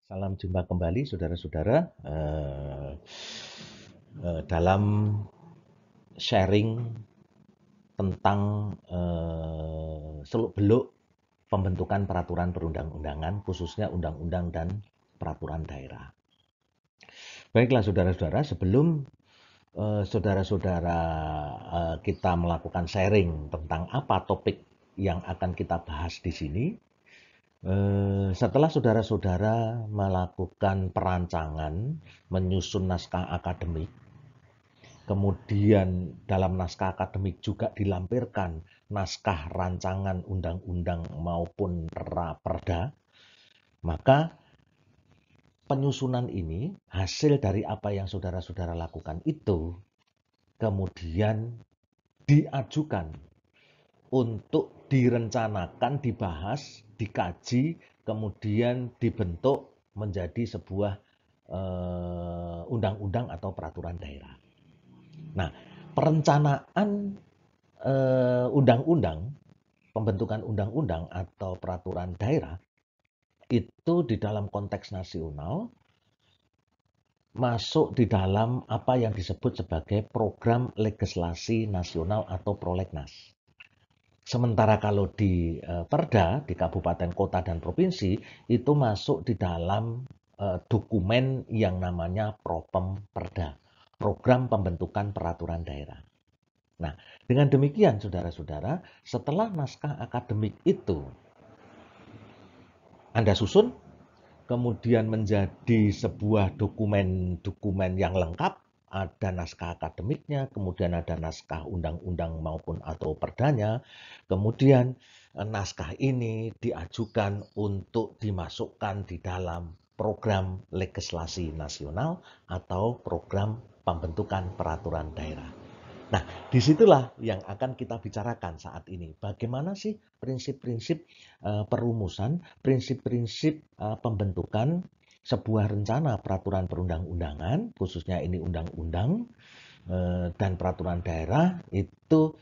Salam jumpa kembali saudara-saudara dalam sharing tentang seluk-beluk pembentukan peraturan perundang-undangan, khususnya undang-undang dan peraturan daerah. Baiklah saudara-saudara, sebelum saudara-saudara kita melakukan sharing tentang apa topik yang akan kita bahas di sini, setelah saudara-saudara melakukan perancangan, menyusun naskah akademik, kemudian dalam naskah akademik juga dilampirkan naskah rancangan undang-undang maupun raperda, maka penyusunan ini, hasil dari apa yang saudara-saudara lakukan itu, kemudian diajukan untuk direncanakan, dibahas, dikaji, kemudian dibentuk menjadi sebuah undang-undang atau peraturan daerah. Nah, perencanaan undang-undang, pembentukan undang-undang atau peraturan daerah itu di dalam konteks nasional masuk di dalam apa yang disebut sebagai program legislasi nasional atau prolegnas. Sementara kalau di Perda, di kabupaten, kota, dan provinsi, itu masuk di dalam dokumen yang namanya Propem Perda, Program Pembentukan Peraturan Daerah. Nah, dengan demikian saudara-saudara, setelah naskah akademik itu Anda susun, kemudian menjadi sebuah dokumen-dokumen yang lengkap, ada naskah akademiknya, kemudian ada naskah undang-undang maupun atau perdanya, kemudian naskah ini diajukan untuk dimasukkan di dalam program legislasi nasional atau program pembentukan peraturan daerah. Nah, disitulah yang akan kita bicarakan saat ini. Bagaimana sih prinsip-prinsip perumusan, prinsip-prinsip pembentukan sebuah rencana peraturan perundang-undangan, khususnya ini undang-undang dan peraturan daerah itu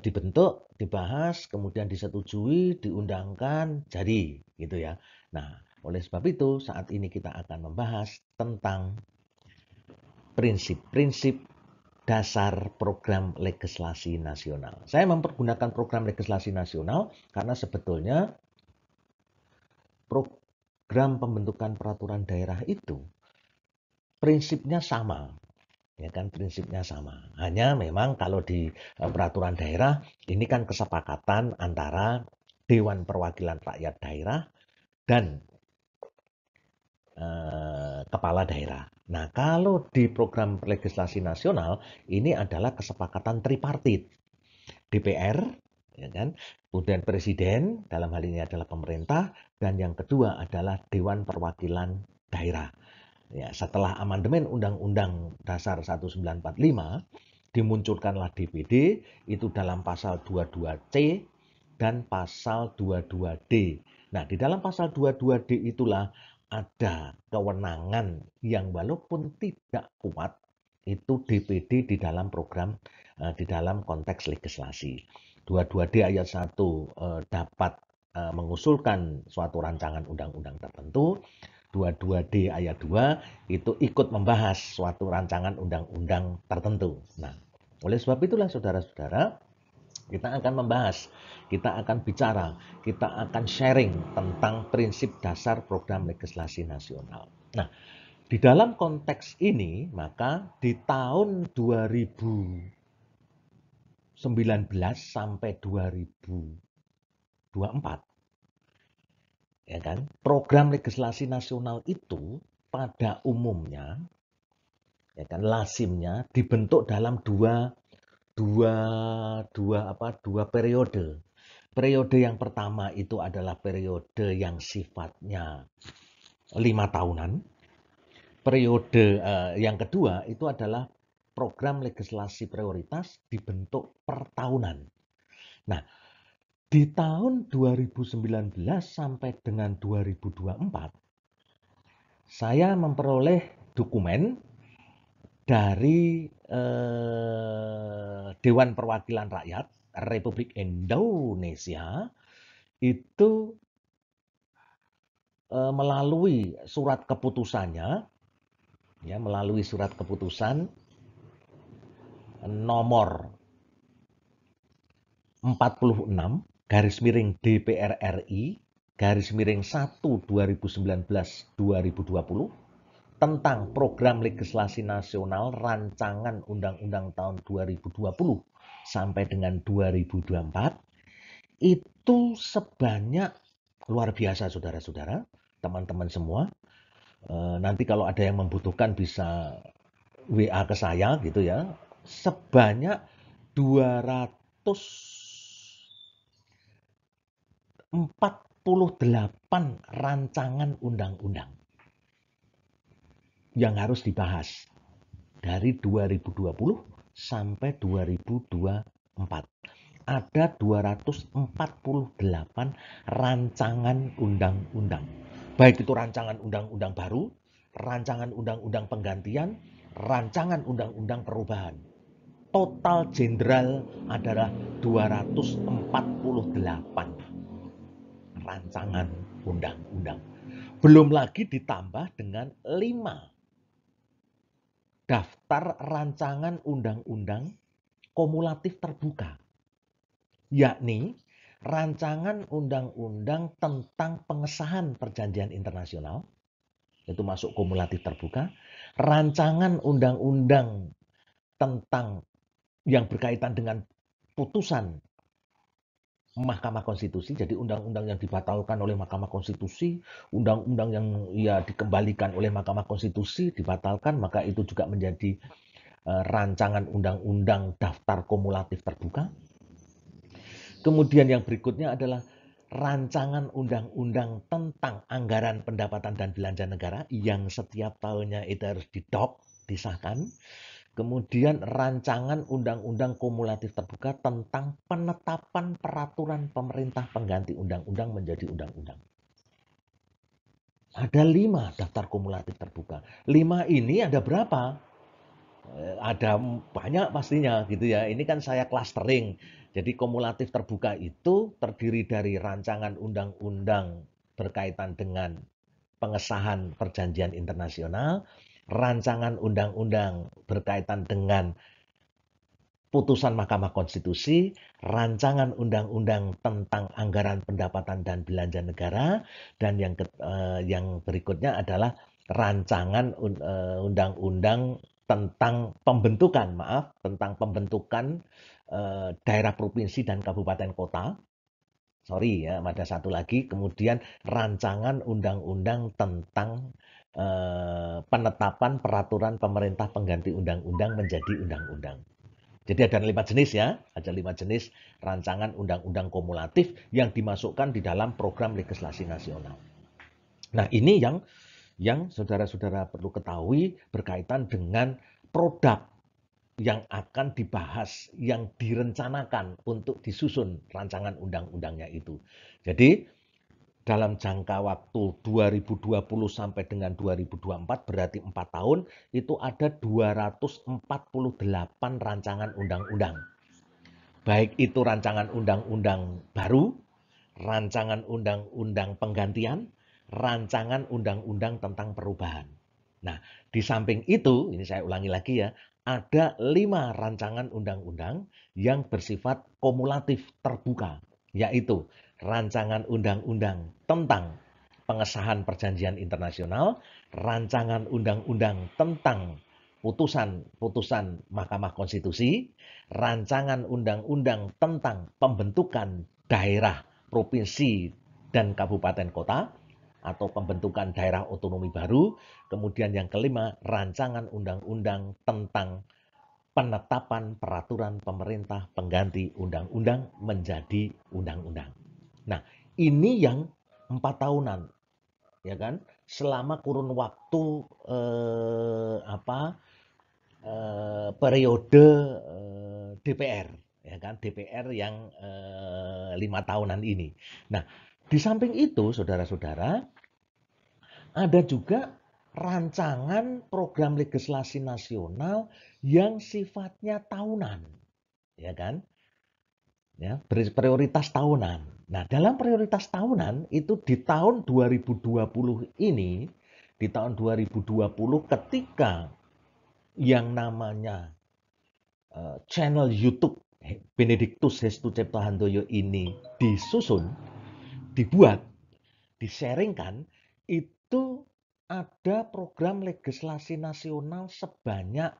dibentuk, dibahas, kemudian disetujui, diundangkan, jadi gitu ya. Nah, oleh sebab itu saat ini kita akan membahas tentang prinsip-prinsip dasar program legislasi nasional. Saya mempergunakan program legislasi nasional karena sebetulnya program pembentukan peraturan daerah itu prinsipnya sama, ya kan, prinsipnya sama. Hanya memang kalau di peraturan daerah ini kan kesepakatan antara Dewan Perwakilan Rakyat Daerah dan kepala daerah. Nah, kalau di program legislasi nasional ini adalah kesepakatan tripartit. DPR, ya kan? Kemudian presiden, dalam hal ini adalah pemerintah, dan yang kedua adalah Dewan Perwakilan Daerah. Ya, setelah amandemen Undang-Undang Dasar 1945, dimunculkanlah DPD, itu dalam pasal 22C dan pasal 22D. Nah, di dalam pasal 22D itulah ada kewenangan yang walaupun tidak kuat, itu DPD di dalam program, di dalam konteks legislasi. 22D ayat 1 dapat mengusulkan suatu rancangan undang-undang tertentu, 22D ayat 2 itu ikut membahas suatu rancangan undang-undang tertentu. Nah, oleh sebab itulah saudara-saudara, kita akan membahas, kita akan bicara, kita akan sharing tentang prinsip dasar program legislasi nasional. Nah, di dalam konteks ini, maka di tahun 2019 sampai 2024, ya kan, program legislasi nasional itu pada umumnya, ya kan, lazimnya dibentuk dalam dua periode. Periode yang pertama itu adalah periode yang sifatnya 5 tahunan. Periode yang kedua itu adalah program legislasi prioritas dibentuk per tahunan. Nah, di tahun 2019 sampai dengan 2024, saya memperoleh dokumen dari Dewan Perwakilan Rakyat Republik Indonesia itu melalui surat keputusannya, ya, melalui surat keputusan nomor 46 garis miring DPR RI garis miring 1 2019-2020 tentang program legislasi nasional rancangan undang-undang tahun 2020 sampai dengan 2024 itu sebanyak luar biasa, saudara-saudara, teman-teman semua. Nanti kalau ada yang membutuhkan bisa WA ke saya gitu ya. Sebanyak 248 rancangan undang-undang yang harus dibahas dari 2020 sampai 2024. Ada 248 rancangan undang-undang. Baik itu rancangan undang-undang baru, rancangan undang-undang penggantian, rancangan undang-undang perubahan. Total jenderal adalah 248 rancangan undang-undang. Belum lagi ditambah dengan 5 daftar rancangan undang-undang kumulatif terbuka, yakni rancangan undang-undang tentang pengesahan perjanjian internasional, itu masuk kumulatif terbuka, rancangan undang-undang tentang yang berkaitan dengan putusan Mahkamah Konstitusi, jadi undang-undang yang dibatalkan oleh Mahkamah Konstitusi, undang-undang yang ya dikembalikan oleh Mahkamah Konstitusi, dibatalkan, maka itu juga menjadi rancangan undang-undang daftar kumulatif terbuka. Kemudian yang berikutnya adalah rancangan undang-undang tentang anggaran pendapatan dan belanja negara yang setiap tahunnya itu harus disahkan. Kemudian rancangan undang-undang kumulatif terbuka tentang penetapan peraturan pemerintah pengganti undang-undang menjadi undang-undang. Ada 5 daftar kumulatif terbuka. 5 ini ada berapa? Ada banyak pastinya gitu ya. Ini kan saya clustering. Jadi kumulatif terbuka itu terdiri dari rancangan undang-undang berkaitan dengan pengesahan perjanjian internasional, rancangan undang-undang berkaitan dengan putusan Mahkamah Konstitusi, rancangan undang-undang tentang anggaran pendapatan dan belanja negara, dan yang berikutnya adalah rancangan undang-undang tentang pembentukan daerah provinsi dan kabupaten kota. Sorry ya, ada satu lagi. Kemudian rancangan undang-undang tentang penetapan peraturan pemerintah pengganti undang-undang menjadi undang-undang. Jadi ada 5 jenis ya, ada 5 jenis rancangan undang-undang kumulatif yang dimasukkan di dalam program legislasi nasional. Nah ini yang saudara-saudara perlu ketahui berkaitan dengan produk yang akan dibahas, yang direncanakan untuk disusun rancangan undang-undangnya itu. Jadi dalam jangka waktu 2020 sampai dengan 2024 berarti 4 tahun itu ada 248 rancangan undang-undang. Baik itu rancangan undang-undang baru, rancangan undang-undang penggantian, rancangan undang-undang tentang perubahan. Nah, di samping itu, ini saya ulangi lagi ya, ada 5 rancangan undang-undang yang bersifat kumulatif terbuka, yaitu rancangan undang-undang tentang pengesahan perjanjian internasional, rancangan undang-undang tentang putusan Mahkamah Konstitusi, rancangan undang-undang tentang pembentukan daerah, provinsi, dan kabupaten kota, atau pembentukan daerah otonomi baru. Kemudian yang kelima, rancangan undang-undang tentang penetapan peraturan pemerintah pengganti undang-undang menjadi undang-undang. Nah, ini yang 4 tahunan, ya kan? Selama kurun waktu periode DPR, ya kan? DPR yang 5 tahunan ini. Nah, di samping itu, saudara-saudara, ada juga rancangan program legislasi nasional yang sifatnya tahunan, ya kan? Ya, prioritas tahunan. Nah, dalam prioritas tahunan itu di tahun 2020 ini, di tahun 2020 ketika yang namanya channel YouTube Benedictus Hestu Ciptohandoyo ini disusun, dibuat, di-sharingkan, itu ada program legislasi nasional sebanyak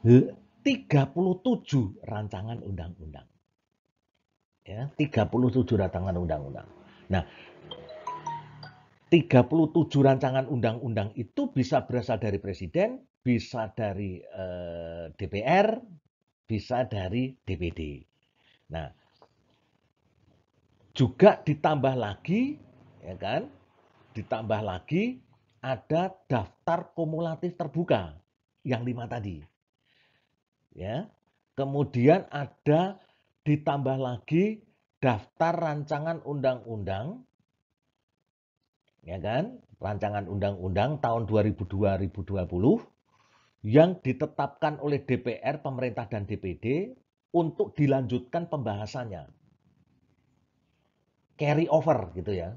37 rancangan undang-undang. Ya, 37 rancangan undang-undang. Nah, 37 rancangan undang-undang itu bisa berasal dari presiden, bisa dari DPR, bisa dari DPD. Nah, juga ditambah lagi, ya kan? Ditambah lagi ada daftar kumulatif terbuka yang 5 tadi. Ya. Kemudian ada ditambah lagi daftar rancangan undang-undang, ya kan? Rancangan undang-undang tahun 2020 yang ditetapkan oleh DPR, pemerintah dan DPD untuk dilanjutkan pembahasannya. Carry over gitu ya.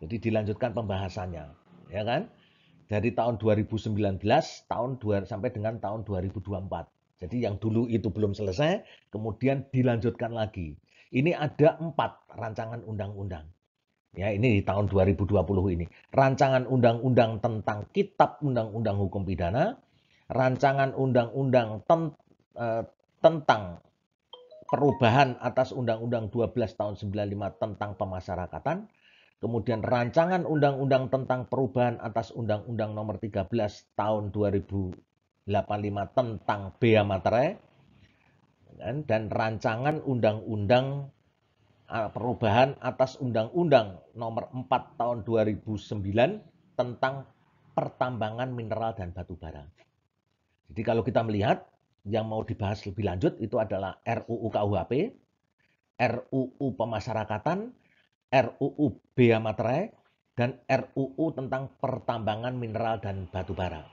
Jadi dilanjutkan pembahasannya, ya kan? Dari tahun 2019 sampai dengan tahun 2024. Jadi yang dulu itu belum selesai, kemudian dilanjutkan lagi. Ini ada 4 rancangan undang-undang. Ya, ini di tahun 2020 ini. Rancangan undang-undang tentang Kitab Undang-Undang Hukum Pidana, rancangan undang-undang tentang perubahan atas Undang-Undang 12 tahun 95 tentang pemasyarakatan, kemudian rancangan undang-undang tentang perubahan atas Undang-Undang nomor 13 tahun 2085 tentang bea materai, dan rancangan undang-undang perubahan atas Undang-Undang nomor 4 tahun 2009 tentang pertambangan mineral dan batu bara. Jadi kalau kita melihat yang mau dibahas lebih lanjut itu adalah RUU KUHP, RUU Pemasyarakatan, RUU Bea Materai, dan RUU tentang pertambangan mineral dan batu bara.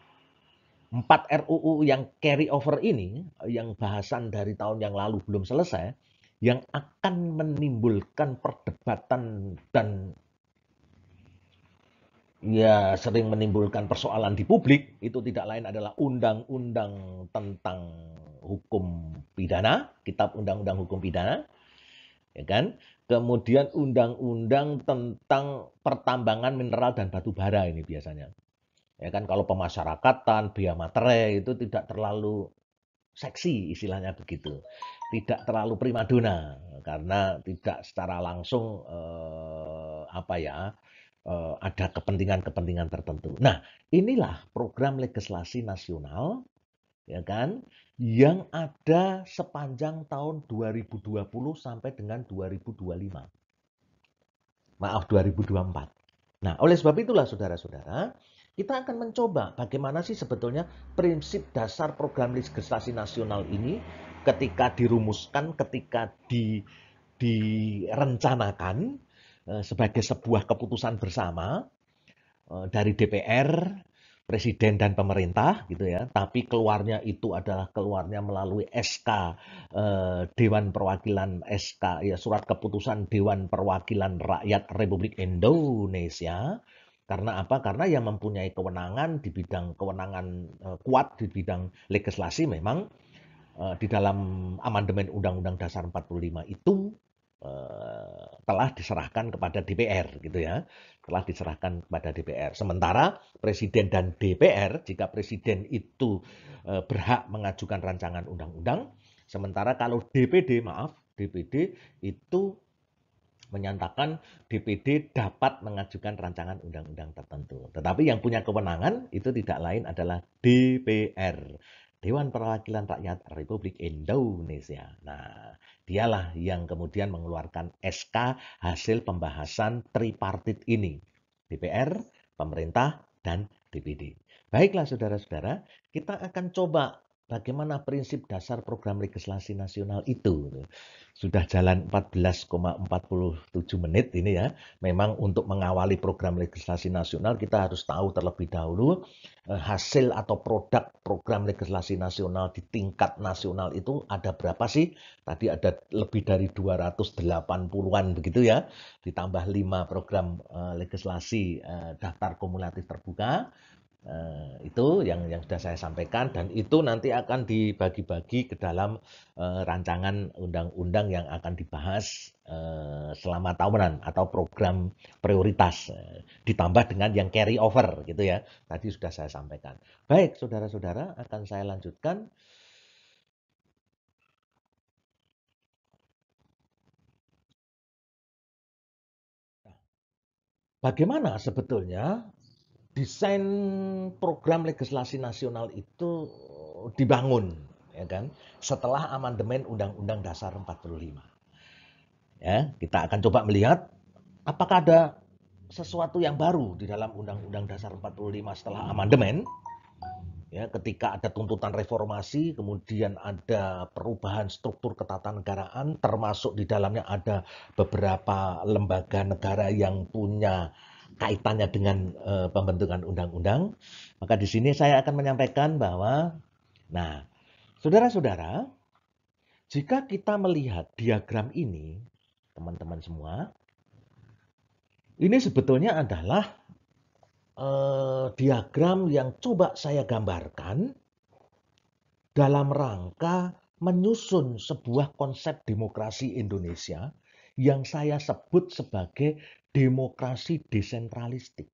4 RUU yang carry over ini, yang bahasan dari tahun yang lalu belum selesai, yang akan menimbulkan perdebatan dan ya sering menimbulkan persoalan di publik, itu tidak lain adalah undang-undang tentang hukum pidana, Kitab Undang-Undang Hukum Pidana, ya kan? Kemudian undang-undang tentang pertambangan mineral dan batu bara ini biasanya. Ya kan, kalau pemasyarakatan, bea materai itu tidak terlalu seksi istilahnya begitu. Tidak terlalu primadona karena tidak secara langsung ada kepentingan-kepentingan tertentu. Nah, inilah program legislasi nasional, ya kan, yang ada sepanjang tahun 2020 sampai dengan 2025. Maaf, 2024. Nah, oleh sebab itulah saudara-saudara, kita akan mencoba bagaimana sih sebetulnya prinsip dasar program legislasi nasional ini ketika dirumuskan, ketika direncanakan sebagai sebuah keputusan bersama dari DPR, presiden dan pemerintah gitu ya. Tapi keluarnya itu adalah keluarnya melalui SK Dewan Perwakilan SK ya surat keputusan Dewan Perwakilan Rakyat Republik Indonesia. Karena apa? Karena yang mempunyai kewenangan di bidang kewenangan kuat di bidang legislasi memang di dalam amandemen Undang-Undang Dasar 45 itu telah diserahkan kepada DPR gitu ya. Telah diserahkan kepada DPR. Sementara presiden dan DPR, jika presiden itu berhak mengajukan rancangan undang-undang, sementara kalau DPD itu menyatakan DPD dapat mengajukan rancangan undang-undang tertentu. Tetapi yang punya kewenangan itu tidak lain adalah DPR, Dewan Perwakilan Rakyat Republik Indonesia. Nah, dialah yang kemudian mengeluarkan SK hasil pembahasan tripartit ini. DPR, pemerintah, dan DPD. Baiklah saudara-saudara, kita akan coba bagaimana prinsip dasar program legislasi nasional itu. Sudah jalan 14,47 menit ini ya. Memang untuk mengawali program legislasi nasional kita harus tahu terlebih dahulu hasil atau produk program legislasi nasional di tingkat nasional itu ada berapa sih? Tadi ada lebih dari 280-an begitu ya. Ditambah 5 program legislasi daftar kumulatif terbuka. Itu yang sudah saya sampaikan, dan itu nanti akan dibagi-bagi ke dalam rancangan undang-undang yang akan dibahas selama tahunan atau program prioritas, ditambah dengan yang carry over gitu ya. Tadi sudah saya sampaikan. Baik, saudara-saudara, akan saya lanjutkan. Bagaimana sebetulnya desain program legislasi nasional itu dibangun, ya kan? Setelah amandemen Undang-Undang Dasar 45. Ya, kita akan coba melihat apakah ada sesuatu yang baru di dalam Undang-Undang Dasar 45 setelah amandemen. Ya, ketika ada tuntutan reformasi, kemudian ada perubahan struktur ketatanegaraan, termasuk di dalamnya ada beberapa lembaga negara yang punya kaitannya dengan pembentukan undang-undang. Maka di sini saya akan menyampaikan bahwa, nah, saudara-saudara, jika kita melihat diagram ini, teman-teman semua, ini sebetulnya adalah diagram yang coba saya gambarkan dalam rangka menyusun sebuah konsep demokrasi Indonesia yang saya sebut sebagai demokrasi desentralistik.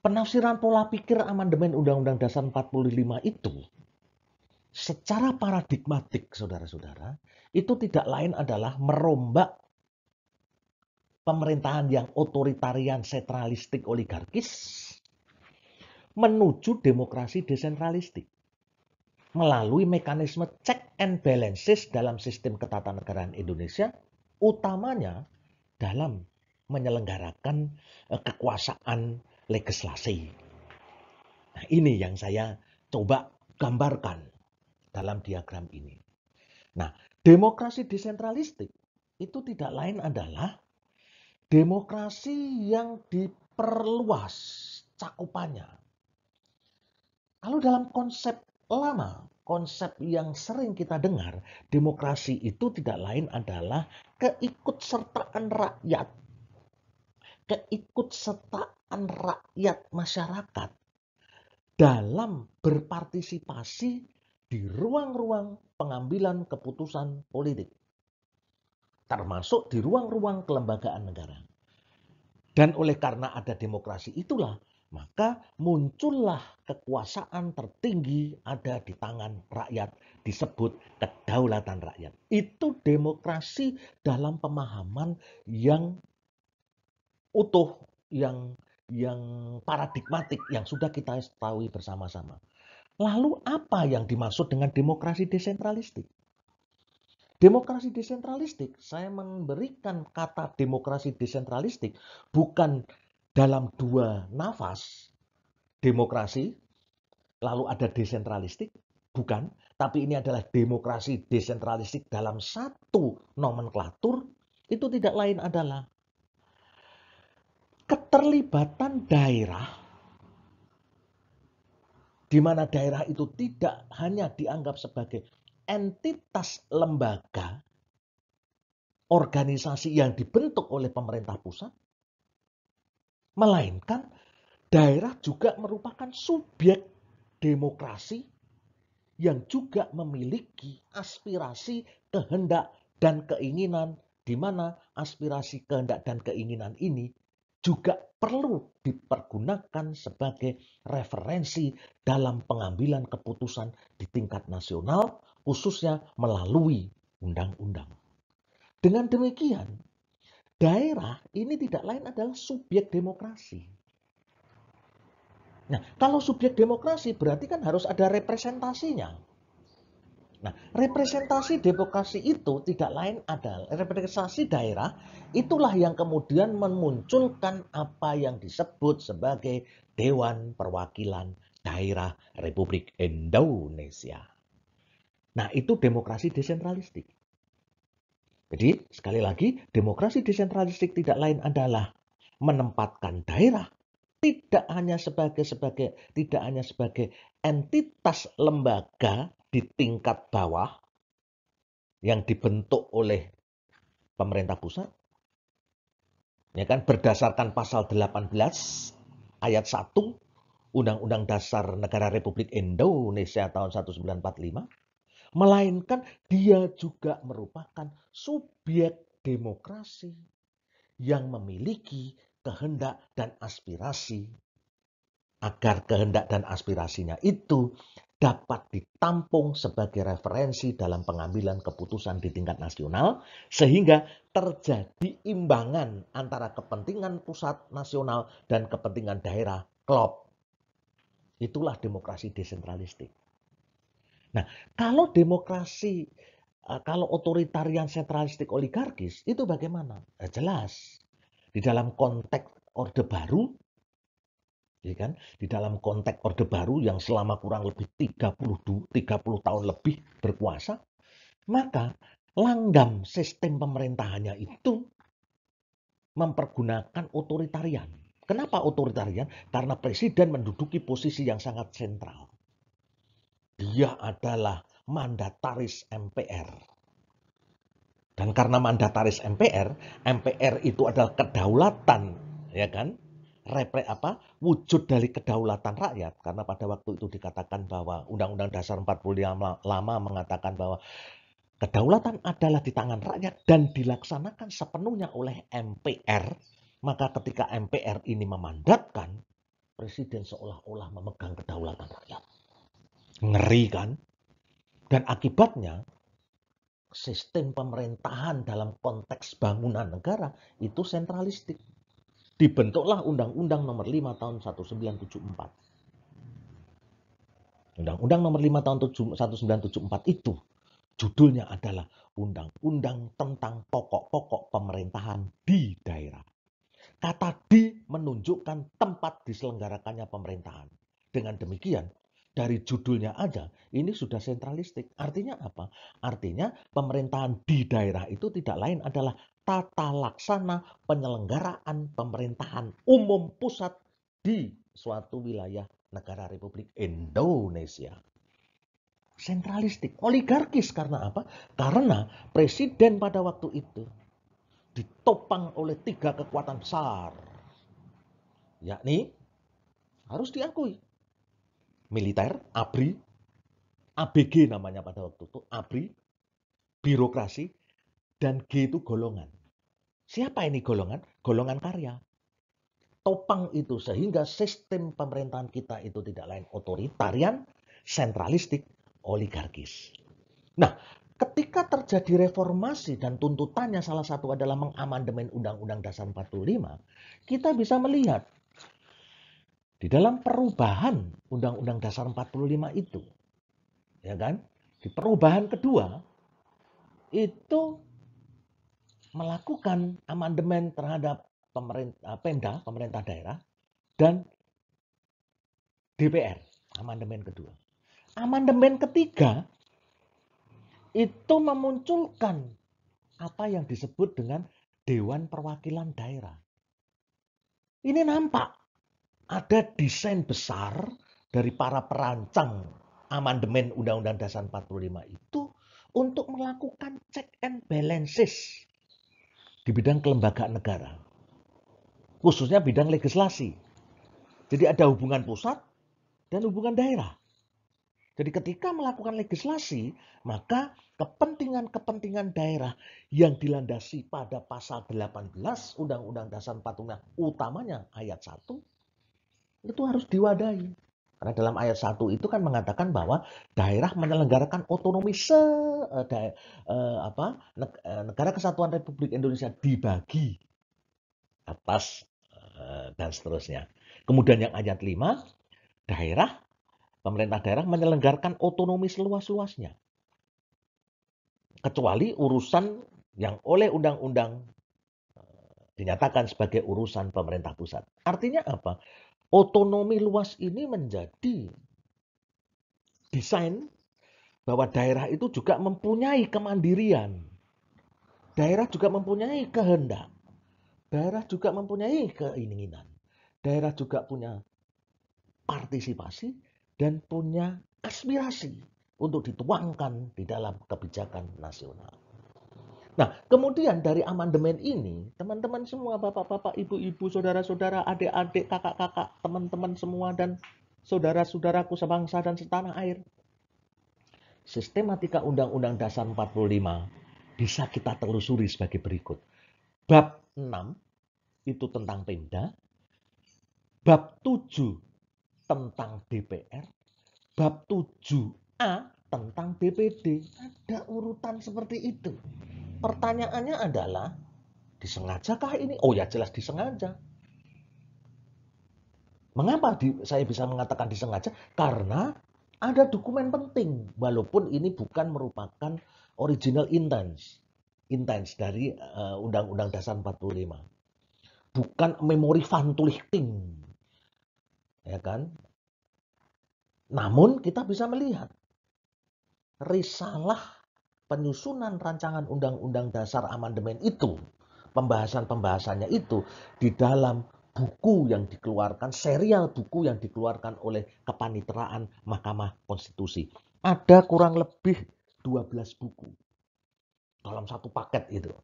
Penafsiran pola pikir amandemen Undang-Undang Dasar 45 itu secara paradigmatik, saudara-saudara, itu tidak lain adalah merombak pemerintahan yang otoritarian, sentralistik, oligarkis menuju demokrasi desentralistik melalui mekanisme check and balances dalam sistem ketatanegaraan Indonesia, utamanya dalam menyelenggarakan kekuasaan legislasi. Nah, ini yang saya coba gambarkan dalam diagram ini. Nah, demokrasi desentralistik itu tidak lain adalah demokrasi yang diperluas cakupannya. Kalau dalam konsep lama, konsep yang sering kita dengar, demokrasi itu tidak lain adalah keikutsertaan rakyat. Keikutsertaan rakyat masyarakat dalam berpartisipasi di ruang-ruang pengambilan keputusan politik, termasuk di ruang-ruang kelembagaan negara. Dan oleh karena ada demokrasi itulah, maka muncullah kekuasaan tertinggi ada di tangan rakyat, disebut kedaulatan rakyat. Itu demokrasi dalam pemahaman yang utuh, yang paradigmatik, yang sudah kita ketahui bersama-sama. Lalu apa yang dimaksud dengan demokrasi desentralistik? Demokrasi desentralistik, saya memberikan kata demokrasi desentralistik bukan dalam dua nafas, demokrasi, lalu ada desentralistik, bukan. Tapi ini adalah demokrasi desentralistik dalam satu nomenklatur, itu tidak lain adalah keterlibatan daerah, di mana daerah itu tidak hanya dianggap sebagai entitas lembaga, organisasi yang dibentuk oleh pemerintah pusat, melainkan daerah juga merupakan subjek demokrasi yang juga memiliki aspirasi, kehendak, dan keinginan, di mana aspirasi, kehendak, dan keinginan ini juga perlu dipergunakan sebagai referensi dalam pengambilan keputusan di tingkat nasional, khususnya melalui undang-undang. Dengan demikian, daerah ini tidak lain adalah subjek demokrasi. Nah, kalau subjek demokrasi berarti kan harus ada representasinya. Nah, representasi demokrasi itu tidak lain adalah representasi daerah, itulah yang kemudian memunculkan apa yang disebut sebagai Dewan Perwakilan daerah Republik Indonesia. Nah, itu demokrasi desentralistik. Jadi, sekali lagi, demokrasi desentralistik tidak lain adalah menempatkan daerah tidak hanya sebagai entitas lembaga di tingkat bawah yang dibentuk oleh pemerintah pusat, ya kan, berdasarkan pasal 18 ayat 1 Undang-Undang Dasar Negara Republik Indonesia tahun 1945, melainkan dia juga merupakan subjek demokrasi yang memiliki kehendak dan aspirasi, agar kehendak dan aspirasinya itu dapat ditampung sebagai referensi dalam pengambilan keputusan di tingkat nasional, sehingga terjadi imbangan antara kepentingan pusat nasional dan kepentingan daerah klop. Itulah demokrasi desentralistik. Nah, kalau demokrasi, kalau otoritarian sentralistik oligarkis, itu bagaimana? Jelas. Di dalam konteks Orde Baru, ya kan? Di dalam konteks Orde Baru yang selama kurang lebih 30 tahun lebih berkuasa, maka langgam sistem pemerintahannya itu mempergunakan otoritarian. Kenapa otoritarian? Karena presiden menduduki posisi yang sangat sentral. Dia adalah mandataris MPR. Dan karena mandataris MPR, MPR itu adalah kedaulatan, ya kan? Wujud dari kedaulatan rakyat. Karena pada waktu itu dikatakan bahwa Undang-Undang Dasar 45 lama mengatakan bahwa kedaulatan adalah di tangan rakyat dan dilaksanakan sepenuhnya oleh MPR. Maka ketika MPR ini memandatkan, presiden seolah-olah memegang kedaulatan rakyat. Ngeri kan? Dan akibatnya sistem pemerintahan dalam konteks bangunan negara itu sentralistik. Dibentuklah Undang-Undang Nomor 5 tahun 1974. Undang-Undang Nomor 5 tahun 1974 itu judulnya adalah Undang-Undang tentang Pokok-pokok Pemerintahan di Daerah. Kata di menunjukkan tempat diselenggarakannya pemerintahan. Dengan demikian, dari judulnya aja, ini sudah sentralistik. Artinya apa? Artinya pemerintahan di daerah itu tidak lain adalah tata laksana penyelenggaraan pemerintahan umum pusat di suatu wilayah negara Republik Indonesia. Sentralistik, oligarkis. Karena apa? Karena presiden pada waktu itu ditopang oleh 3 kekuatan besar. Yakni harus diakui, militer, ABRI, ABG namanya pada waktu itu, ABRI, birokrasi, dan G itu golongan. Siapa ini golongan? Golongan karya. Topang itu sehingga sistem pemerintahan kita itu tidak lain otoritarian, sentralistik, oligarkis. Nah, ketika terjadi reformasi dan tuntutannya salah satu adalah mengamandemen Undang-Undang Dasar 45, kita bisa melihat di dalam perubahan Undang-Undang Dasar 45 itu, ya kan? Di perubahan kedua itu melakukan amandemen terhadap Pemda, pemerintah daerah, dan DPR, amandemen kedua. Amandemen ketiga itu memunculkan apa yang disebut dengan Dewan Perwakilan Daerah. Ini nampak ada desain besar dari para perancang amandemen Undang-Undang Dasar 45 itu untuk melakukan check and balances di bidang kelembagaan negara, khususnya bidang legislasi. Jadi ada hubungan pusat dan hubungan daerah. Jadi ketika melakukan legislasi, maka kepentingan-kepentingan daerah yang dilandasi pada pasal 18 Undang-Undang Dasar 45, utamanya ayat 1, itu harus diwadahi. Karena dalam ayat 1 itu kan mengatakan bahwa daerah menyelenggarakan otonomi Negara Kesatuan Republik Indonesia dibagi atas dan seterusnya. Kemudian yang ayat 5, pemerintah daerah menyelenggarakan otonomi seluas-luasnya. Kecuali urusan yang oleh undang-undang dinyatakan sebagai urusan pemerintah pusat. Artinya apa? Otonomi luas ini menjadi desain bahwa daerah itu juga mempunyai kemandirian. Daerah juga mempunyai kehendak. Daerah juga mempunyai keinginan. Daerah juga punya partisipasi dan punya aspirasi untuk dituangkan di dalam kebijakan nasional. Nah, kemudian dari amandemen ini, teman-teman semua, bapak-bapak, ibu-ibu, saudara-saudara, adik-adik, kakak-kakak, teman-teman semua, dan saudara-saudaraku sebangsa dan setanah air, sistematika Undang-Undang Dasar 45 bisa kita telusuri sebagai berikut. Bab 6 itu tentang Pemda, bab 7 tentang DPR, bab 7A tentang DPD. Ada urutan seperti itu. Pertanyaannya adalah, disengajakah ini? Oh ya, jelas disengaja. Mengapa saya bisa mengatakan disengaja? Karena ada dokumen penting, walaupun ini bukan merupakan original intent dari Undang-Undang Dasar 45. Bukan memori fantulichting, ya kan? Namun kita bisa melihat risalah penyusunan rancangan Undang-Undang Dasar amandemen itu, pembahasan-pembahasannya itu di dalam buku yang dikeluarkan, serial buku yang dikeluarkan oleh Kepanitraan Mahkamah Konstitusi. Ada kurang lebih 12 buku dalam satu paket itu.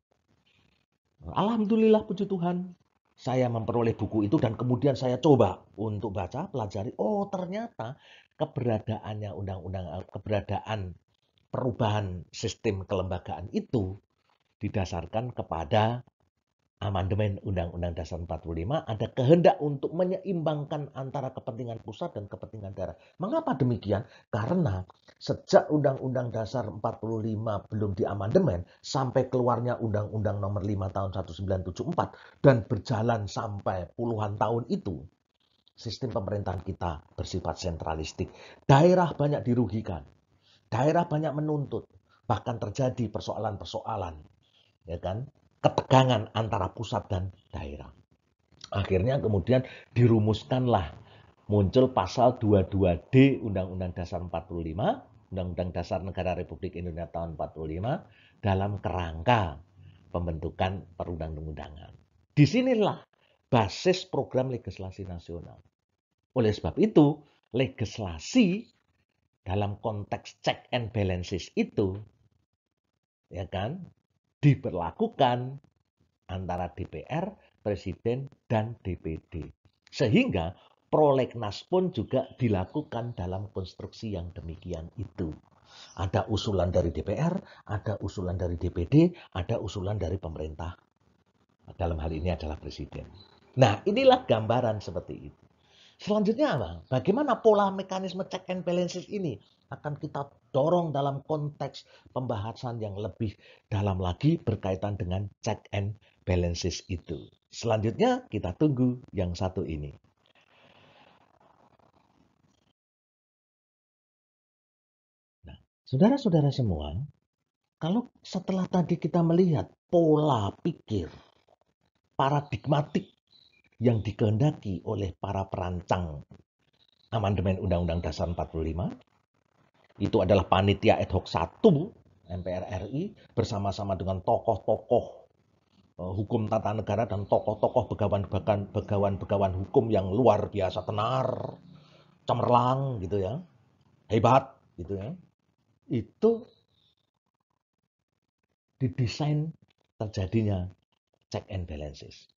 Alhamdulillah, puji Tuhan, saya memperoleh buku itu dan kemudian saya coba untuk baca, pelajari. Oh, ternyata keberadaan perubahan sistem kelembagaan itu didasarkan kepada amandemen Undang-Undang Dasar 45, ada kehendak untuk menyeimbangkan antara kepentingan pusat dan kepentingan daerah. Mengapa demikian? Karena sejak Undang-Undang Dasar 45 belum diamandemen sampai keluarnya Undang-Undang Nomor 5 tahun 1974 dan berjalan sampai puluhan tahun itu, sistem pemerintahan kita bersifat sentralistik. Daerah banyak dirugikan, daerah banyak menuntut, bahkan terjadi persoalan-persoalan, ya kan? Ketegangan antara pusat dan daerah. Akhirnya kemudian dirumuskanlah, muncul pasal 22D Undang-Undang Dasar 45, Undang-Undang Dasar Negara Republik Indonesia tahun 45 dalam kerangka pembentukan perundang-undangan. Disinilah basis program legislasi nasional. Oleh sebab itu, legislasi dalam konteks check and balances itu, ya kan, diberlakukan antara DPR, Presiden, dan DPD. Sehingga prolegnas pun juga dilakukan dalam konstruksi yang demikian itu. Ada usulan dari DPR, ada usulan dari DPD, ada usulan dari pemerintah. Dalam hal ini adalah Presiden. Nah, inilah gambaran seperti itu. Selanjutnya apa? Bagaimana pola mekanisme check and balances ini akan kita dorong dalam konteks pembahasan yang lebih dalam lagi berkaitan dengan check and balances itu. Selanjutnya kita tunggu yang satu ini. Nah, saudara-saudara semua, kalau setelah tadi kita melihat pola pikir paradigmatik yang dikehendaki oleh para perancang amandemen Undang-Undang Dasar 45, itu adalah panitia ad hoc 1 MPR RI bersama-sama dengan tokoh-tokoh hukum tata negara dan tokoh-tokoh begawan hukum yang luar biasa tenar, cemerlang gitu ya, hebat gitu ya. Itu didesain terjadinya check and balances.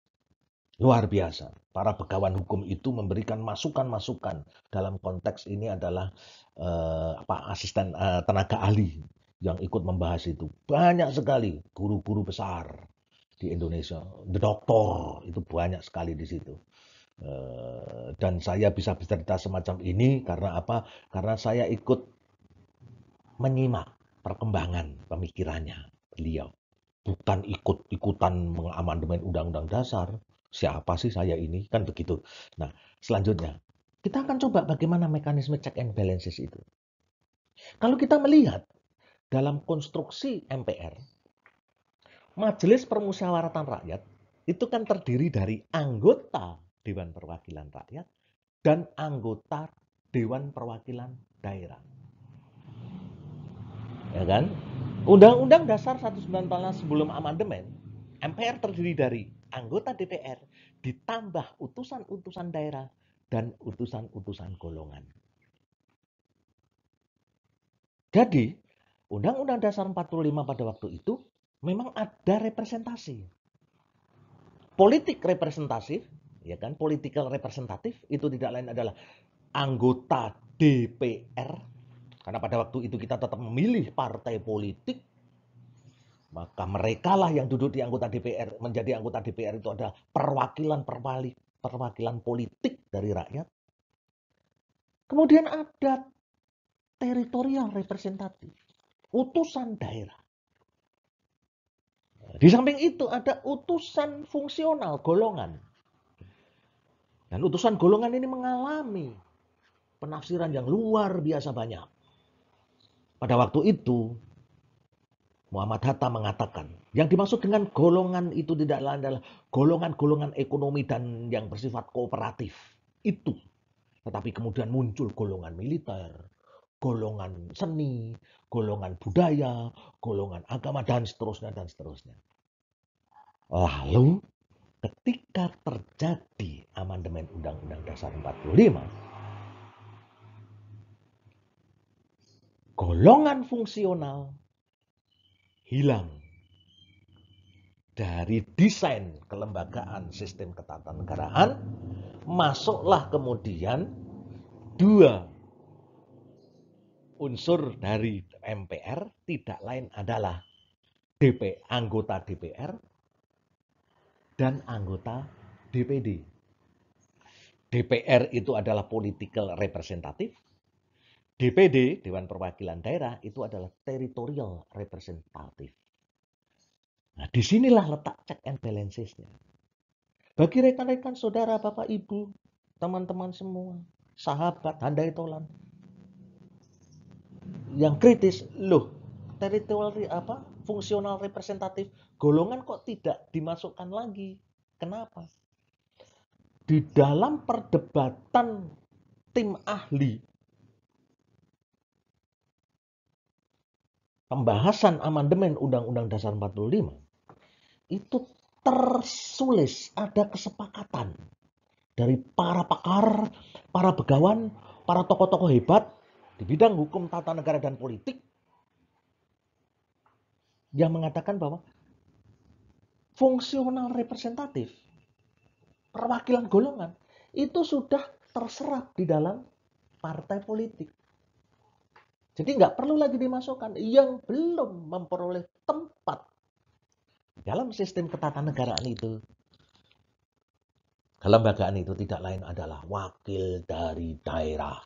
Luar biasa. Para begawan hukum itu memberikan masukan-masukan. Dalam konteks ini adalah asisten tenaga ahli yang ikut membahas itu. Banyak sekali guru-guru besar di Indonesia. The Doctor itu banyak sekali di situ. Dan saya bisa bercerita semacam ini karena apa? Karena saya ikut menyimak perkembangan pemikirannya beliau. Bukan ikut-ikutan mengamandemen Undang-Undang Dasar. Siapa sih saya ini? Kan begitu. Nah, selanjutnya, kita akan coba bagaimana mekanisme check and balances itu. Kalau kita melihat dalam konstruksi MPR, Majelis Permusyawaratan Rakyat itu kan terdiri dari anggota Dewan Perwakilan Rakyat dan anggota Dewan Perwakilan Daerah. Ya kan? Undang-Undang Dasar 1945 sebelum amandemen, MPR terdiri dari anggota DPR ditambah utusan-utusan daerah dan utusan-utusan golongan. Jadi, Undang-Undang Dasar 45 pada waktu itu memang ada representasi. Politik representatif, ya kan? Political representatif itu tidak lain adalah anggota DPR, karena pada waktu itu kita tetap memilih partai politik, maka merekalah yang duduk di anggota DPR. Menjadi anggota DPR itu adalah perwakilan politik dari rakyat. Kemudian ada teritorial representatif, utusan daerah. Di samping itu ada utusan fungsional, golongan. Dan utusan golongan ini mengalami penafsiran yang luar biasa banyak. Pada waktu itu, Muhammad Hatta mengatakan, yang dimaksud dengan golongan itu tidak lain adalah golongan-golongan ekonomi dan yang bersifat kooperatif. Itu. Tetapi kemudian muncul golongan militer, golongan seni, golongan budaya, golongan agama, dan seterusnya, dan seterusnya. Lalu, ketika terjadi amandemen Undang-Undang Dasar 45, golongan fungsional hilang dari desain kelembagaan sistem ketatanegaraan, masuklah kemudian dua unsur dari MPR, tidak lain adalah anggota DPR dan anggota DPD. DPR itu adalah political representative, DPD, Dewan Perwakilan Daerah, itu adalah territorial representative. Nah, disinilah letak check and balancesnya. Bagi rekan-rekan saudara, Bapak, Ibu, teman-teman semua, sahabat, handai tolan, yang kritis, loh, teritorial fungsional representatif, golongan kok tidak dimasukkan lagi? Kenapa? Di dalam perdebatan tim ahli pembahasan amandemen Undang-Undang Dasar 45, itu tersulis ada kesepakatan dari para pakar, para begawan, para tokoh-tokoh hebat di bidang hukum tata negara dan politik yang mengatakan bahwa fungsional representatif, perwakilan golongan, itu sudah terserap di dalam partai politik. Jadi nggak perlu lagi dimasukkan yang belum memperoleh tempat dalam sistem ketatanegaraan itu. Kelembagaan itu tidak lain adalah wakil dari daerah.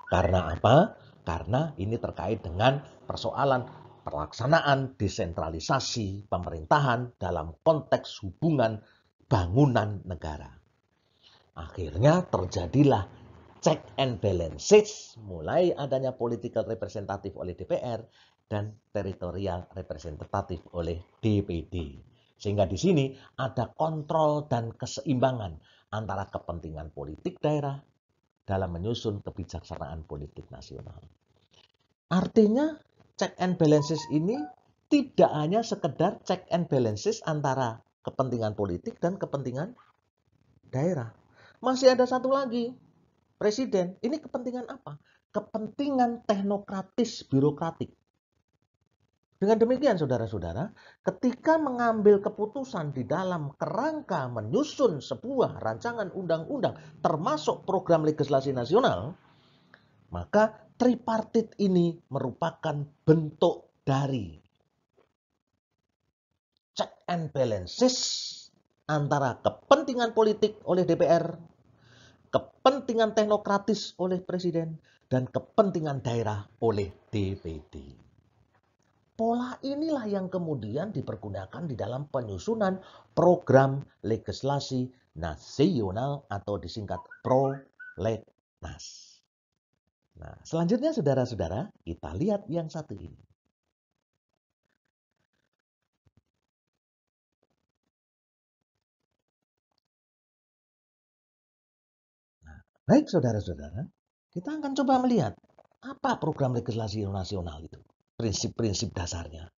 Karena apa? Karena ini terkait dengan persoalan pelaksanaan desentralisasi pemerintahan dalam konteks hubungan bangunan negara. Akhirnya terjadilah check and balances, mulai adanya political representative oleh DPR dan territorial representative oleh DPD. Sehingga di sini ada kontrol dan keseimbangan antara kepentingan politik daerah dalam menyusun kebijaksanaan politik nasional. Artinya check and balances ini tidak hanya sekedar check and balances antara kepentingan politik dan kepentingan daerah. Masih ada satu lagi, presiden. Ini kepentingan apa? Kepentingan teknokratis birokratik. Dengan demikian, saudara-saudara, ketika mengambil keputusan di dalam kerangka menyusun sebuah rancangan undang-undang termasuk program legislasi nasional, maka tripartit ini merupakan bentuk dari check and balances antara kepentingan politik oleh DPR, kepentingan teknokratis oleh presiden, dan kepentingan daerah oleh DPD. Pola inilah yang kemudian dipergunakan di dalam penyusunan program legislasi nasional atau disingkat Prolegnas. Nah, selanjutnya saudara-saudara, kita lihat yang satu ini. Nah, Baik, saudara-saudara, kita akan coba melihat apa program legislasi nasional itu, prinsip-prinsip dasarnya.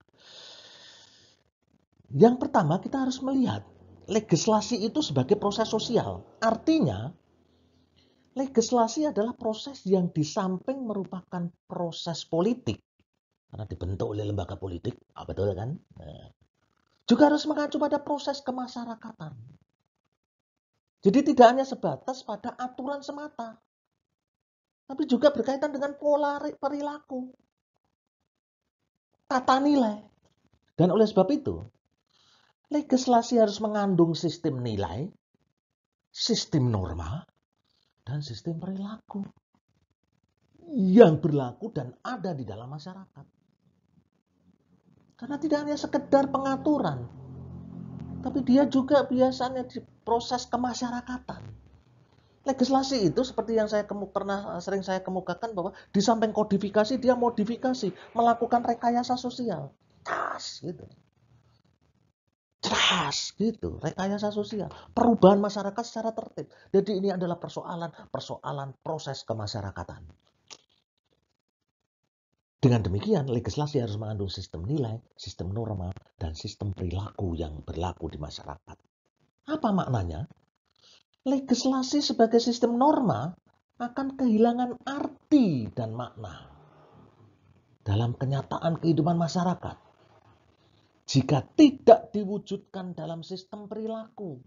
Yang pertama, kita harus melihat legislasi itu sebagai proses sosial. Artinya, legislasi adalah proses yang di samping merupakan proses politik, karena dibentuk oleh lembaga politik, betul kan? Nah, juga harus mengacu pada proses kemasyarakatan. Jadi tidak hanya sebatas pada aturan semata, tapi juga berkaitan dengan pola perilaku, tata nilai. Dan oleh sebab itu, legislasi harus mengandung sistem nilai, sistem norma, dan sistem perilaku yang berlaku dan ada di dalam masyarakat. Karena tidak hanya sekedar pengaturan, tapi dia juga biasanya di proses kemasyarakatan. Legislasi itu seperti yang sering saya kemukakan bahwa di samping kodifikasi dia modifikasi, melakukan rekayasa sosial. Gitu. Jelas gitu, rekayasa sosial, perubahan masyarakat secara tertib. Jadi ini adalah persoalan proses kemasyarakatan. Dengan demikian, legislasi harus mengandung sistem nilai, sistem norma, dan sistem perilaku yang berlaku di masyarakat. Apa maknanya? Legislasi sebagai sistem norma akan kehilangan arti dan makna dalam kenyataan kehidupan masyarakat jika tidak diwujudkan dalam sistem perilaku.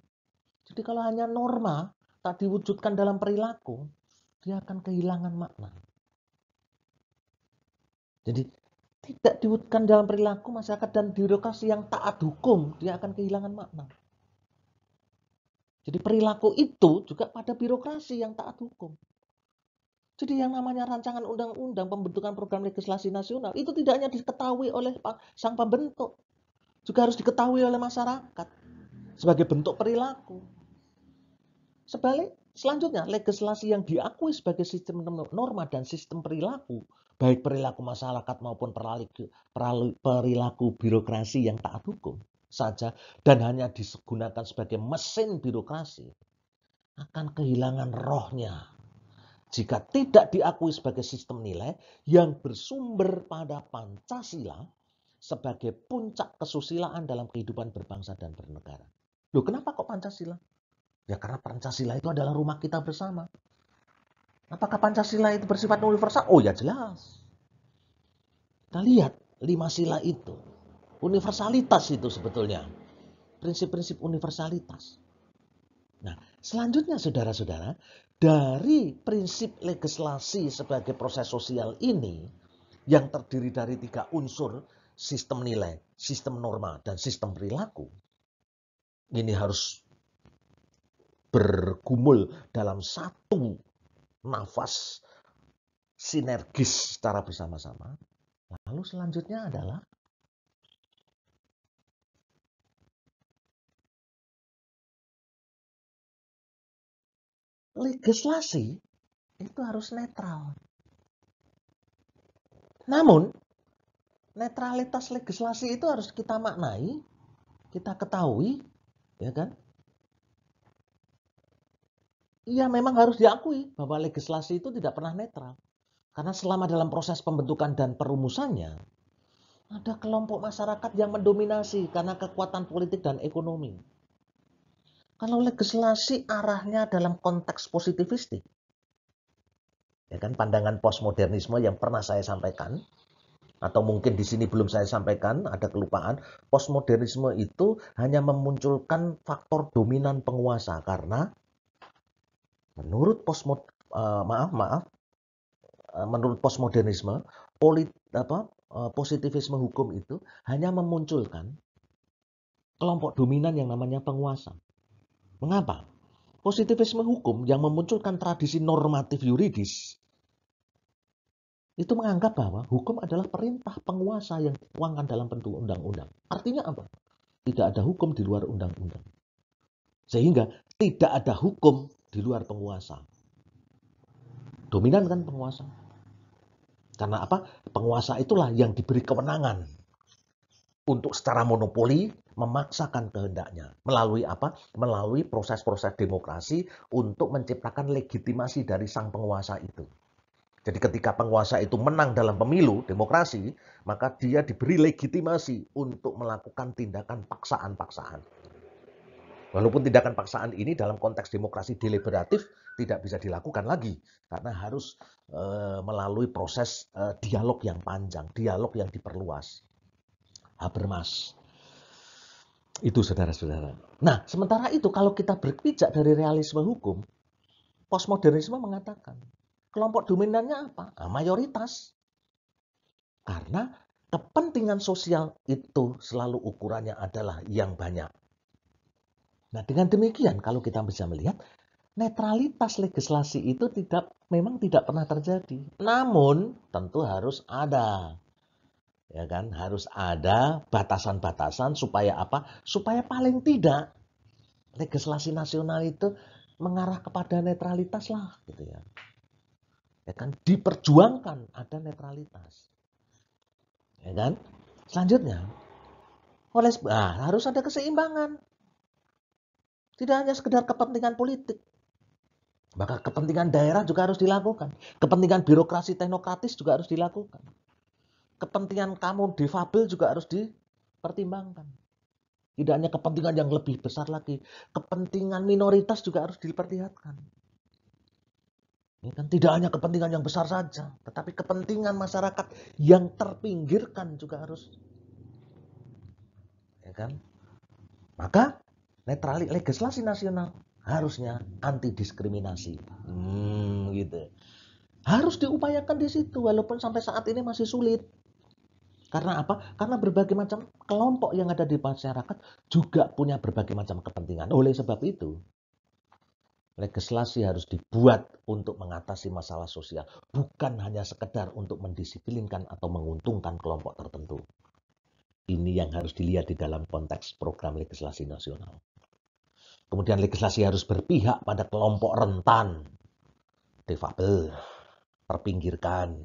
Jadi kalau hanya norma tak diwujudkan dalam perilaku, dia akan kehilangan makna. Jadi tidak diwujudkan dalam perilaku masyarakat dan birokrasi yang taat hukum, dia akan kehilangan makna. Jadi perilaku itu juga pada birokrasi yang taat hukum. Jadi yang namanya rancangan undang-undang pembentukan program legislasi nasional itu tidak hanya diketahui oleh sang pembentuk, juga harus diketahui oleh masyarakat sebagai bentuk perilaku. Selanjutnya, legislasi yang diakui sebagai sistem norma dan sistem perilaku, baik perilaku masyarakat maupun perilaku birokrasi yang taat hukum saja, dan hanya digunakan sebagai mesin birokrasi, akan kehilangan rohnya jika tidak diakui sebagai sistem nilai yang bersumber pada Pancasila sebagai puncak kesusilaan dalam kehidupan berbangsa dan bernegara. Loh, kenapa kok Pancasila? Ya karena Pancasila itu adalah rumah kita bersama. Apakah Pancasila itu bersifat universal? Oh ya jelas. Kita lihat 5 sila itu. Universalitas itu sebetulnya. Prinsip-prinsip universalitas. Nah, selanjutnya saudara-saudara, dari prinsip legislasi sebagai proses sosial ini, yang terdiri dari 3 unsur, sistem nilai, sistem norma, dan sistem perilaku, ini harus bergumul dalam satu nafas sinergis secara bersama-sama. Lalu selanjutnya adalah legislasi itu harus netral. Namun, netralitas legislasi itu harus kita maknai, kita ketahui, ya kan? Iya, memang harus diakui bahwa legislasi itu tidak pernah netral. Karena selama dalam proses pembentukan dan perumusannya, ada kelompok masyarakat yang mendominasi karena kekuatan politik dan ekonomi. Kalau legislasi arahnya dalam konteks positivistik, ya kan, pandangan postmodernisme yang pernah saya sampaikan, atau mungkin di sini belum saya sampaikan, ada kelupaan, postmodernisme itu hanya memunculkan faktor dominan penguasa karena menurut menurut postmodernisme, positivisme hukum itu hanya memunculkan kelompok dominan yang namanya penguasa. Mengapa? Positivisme hukum yang memunculkan tradisi normatif yuridis itu menganggap bahwa hukum adalah perintah penguasa yang dituangkan dalam bentuk undang-undang. Artinya apa? Tidak ada hukum di luar undang-undang. Sehingga tidak ada hukum di luar penguasa. Dominan kan penguasa. Karena apa? Penguasa itulah yang diberi kewenangan untuk secara monopoli memaksakan kehendaknya. Melalui apa? Melalui proses-proses demokrasi untuk menciptakan legitimasi dari sang penguasa itu. Jadi ketika penguasa itu menang dalam pemilu demokrasi, maka dia diberi legitimasi untuk melakukan tindakan paksaan-paksaan. Walaupun tindakan paksaan ini dalam konteks demokrasi deliberatif tidak bisa dilakukan lagi karena harus melalui proses dialog yang panjang, dialog yang diperluas. Habermas. Itu saudara-saudara. Nah, sementara itu kalau kita berpijak dari realisme hukum, postmodernisme mengatakan kelompok dominannya apa? Nah, mayoritas. Karena kepentingan sosial itu selalu ukurannya adalah yang banyak. Nah, dengan demikian kalau kita bisa melihat netralitas legislasi itu memang tidak pernah terjadi. Namun tentu harus ada, ya kan? Harus ada batasan-batasan supaya apa? Supaya paling tidak legislasi nasional itu mengarah kepada netralitas lah, gitu ya. Ya kan? Diperjuangkan ada netralitas, ya kan? Selanjutnya, harus ada keseimbangan. Tidak hanya sekedar kepentingan politik. Maka kepentingan daerah juga harus dilakukan. Kepentingan birokrasi teknokratis juga harus dilakukan. Kepentingan kamu difabel juga harus dipertimbangkan. Tidak hanya kepentingan yang lebih besar lagi. Kepentingan minoritas juga harus diperlihatkan. Ya kan? Tidak hanya kepentingan yang besar saja. Tetapi kepentingan masyarakat yang terpinggirkan juga harus. Ya kan? Maka legislasi nasional harusnya anti diskriminasi. Gitu. Harus diupayakan di situ walaupun sampai saat ini masih sulit. Karena apa? Karena berbagai macam kelompok yang ada di masyarakat juga punya berbagai macam kepentingan. Oleh sebab itu, legislasi harus dibuat untuk mengatasi masalah sosial, bukan hanya sekedar untuk mendisiplinkan atau menguntungkan kelompok tertentu. Ini yang harus dilihat di dalam konteks program legislasi nasional. Kemudian legislasi harus berpihak pada kelompok rentan, difabel, terpinggirkan,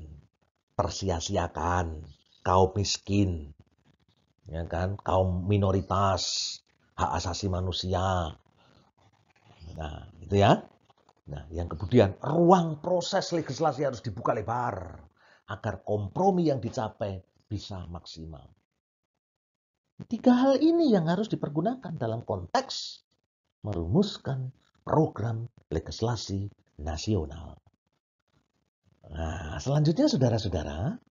tersia-siakan, kaum miskin, ya kan, kaum minoritas, hak asasi manusia. Nah, itu ya. Nah, yang kemudian ruang proses legislasi harus dibuka lebar agar kompromi yang dicapai bisa maksimal. Tiga hal ini yang harus dipergunakan dalam konteks merumuskan program legislasi nasional. Nah, selanjutnya saudara-saudara,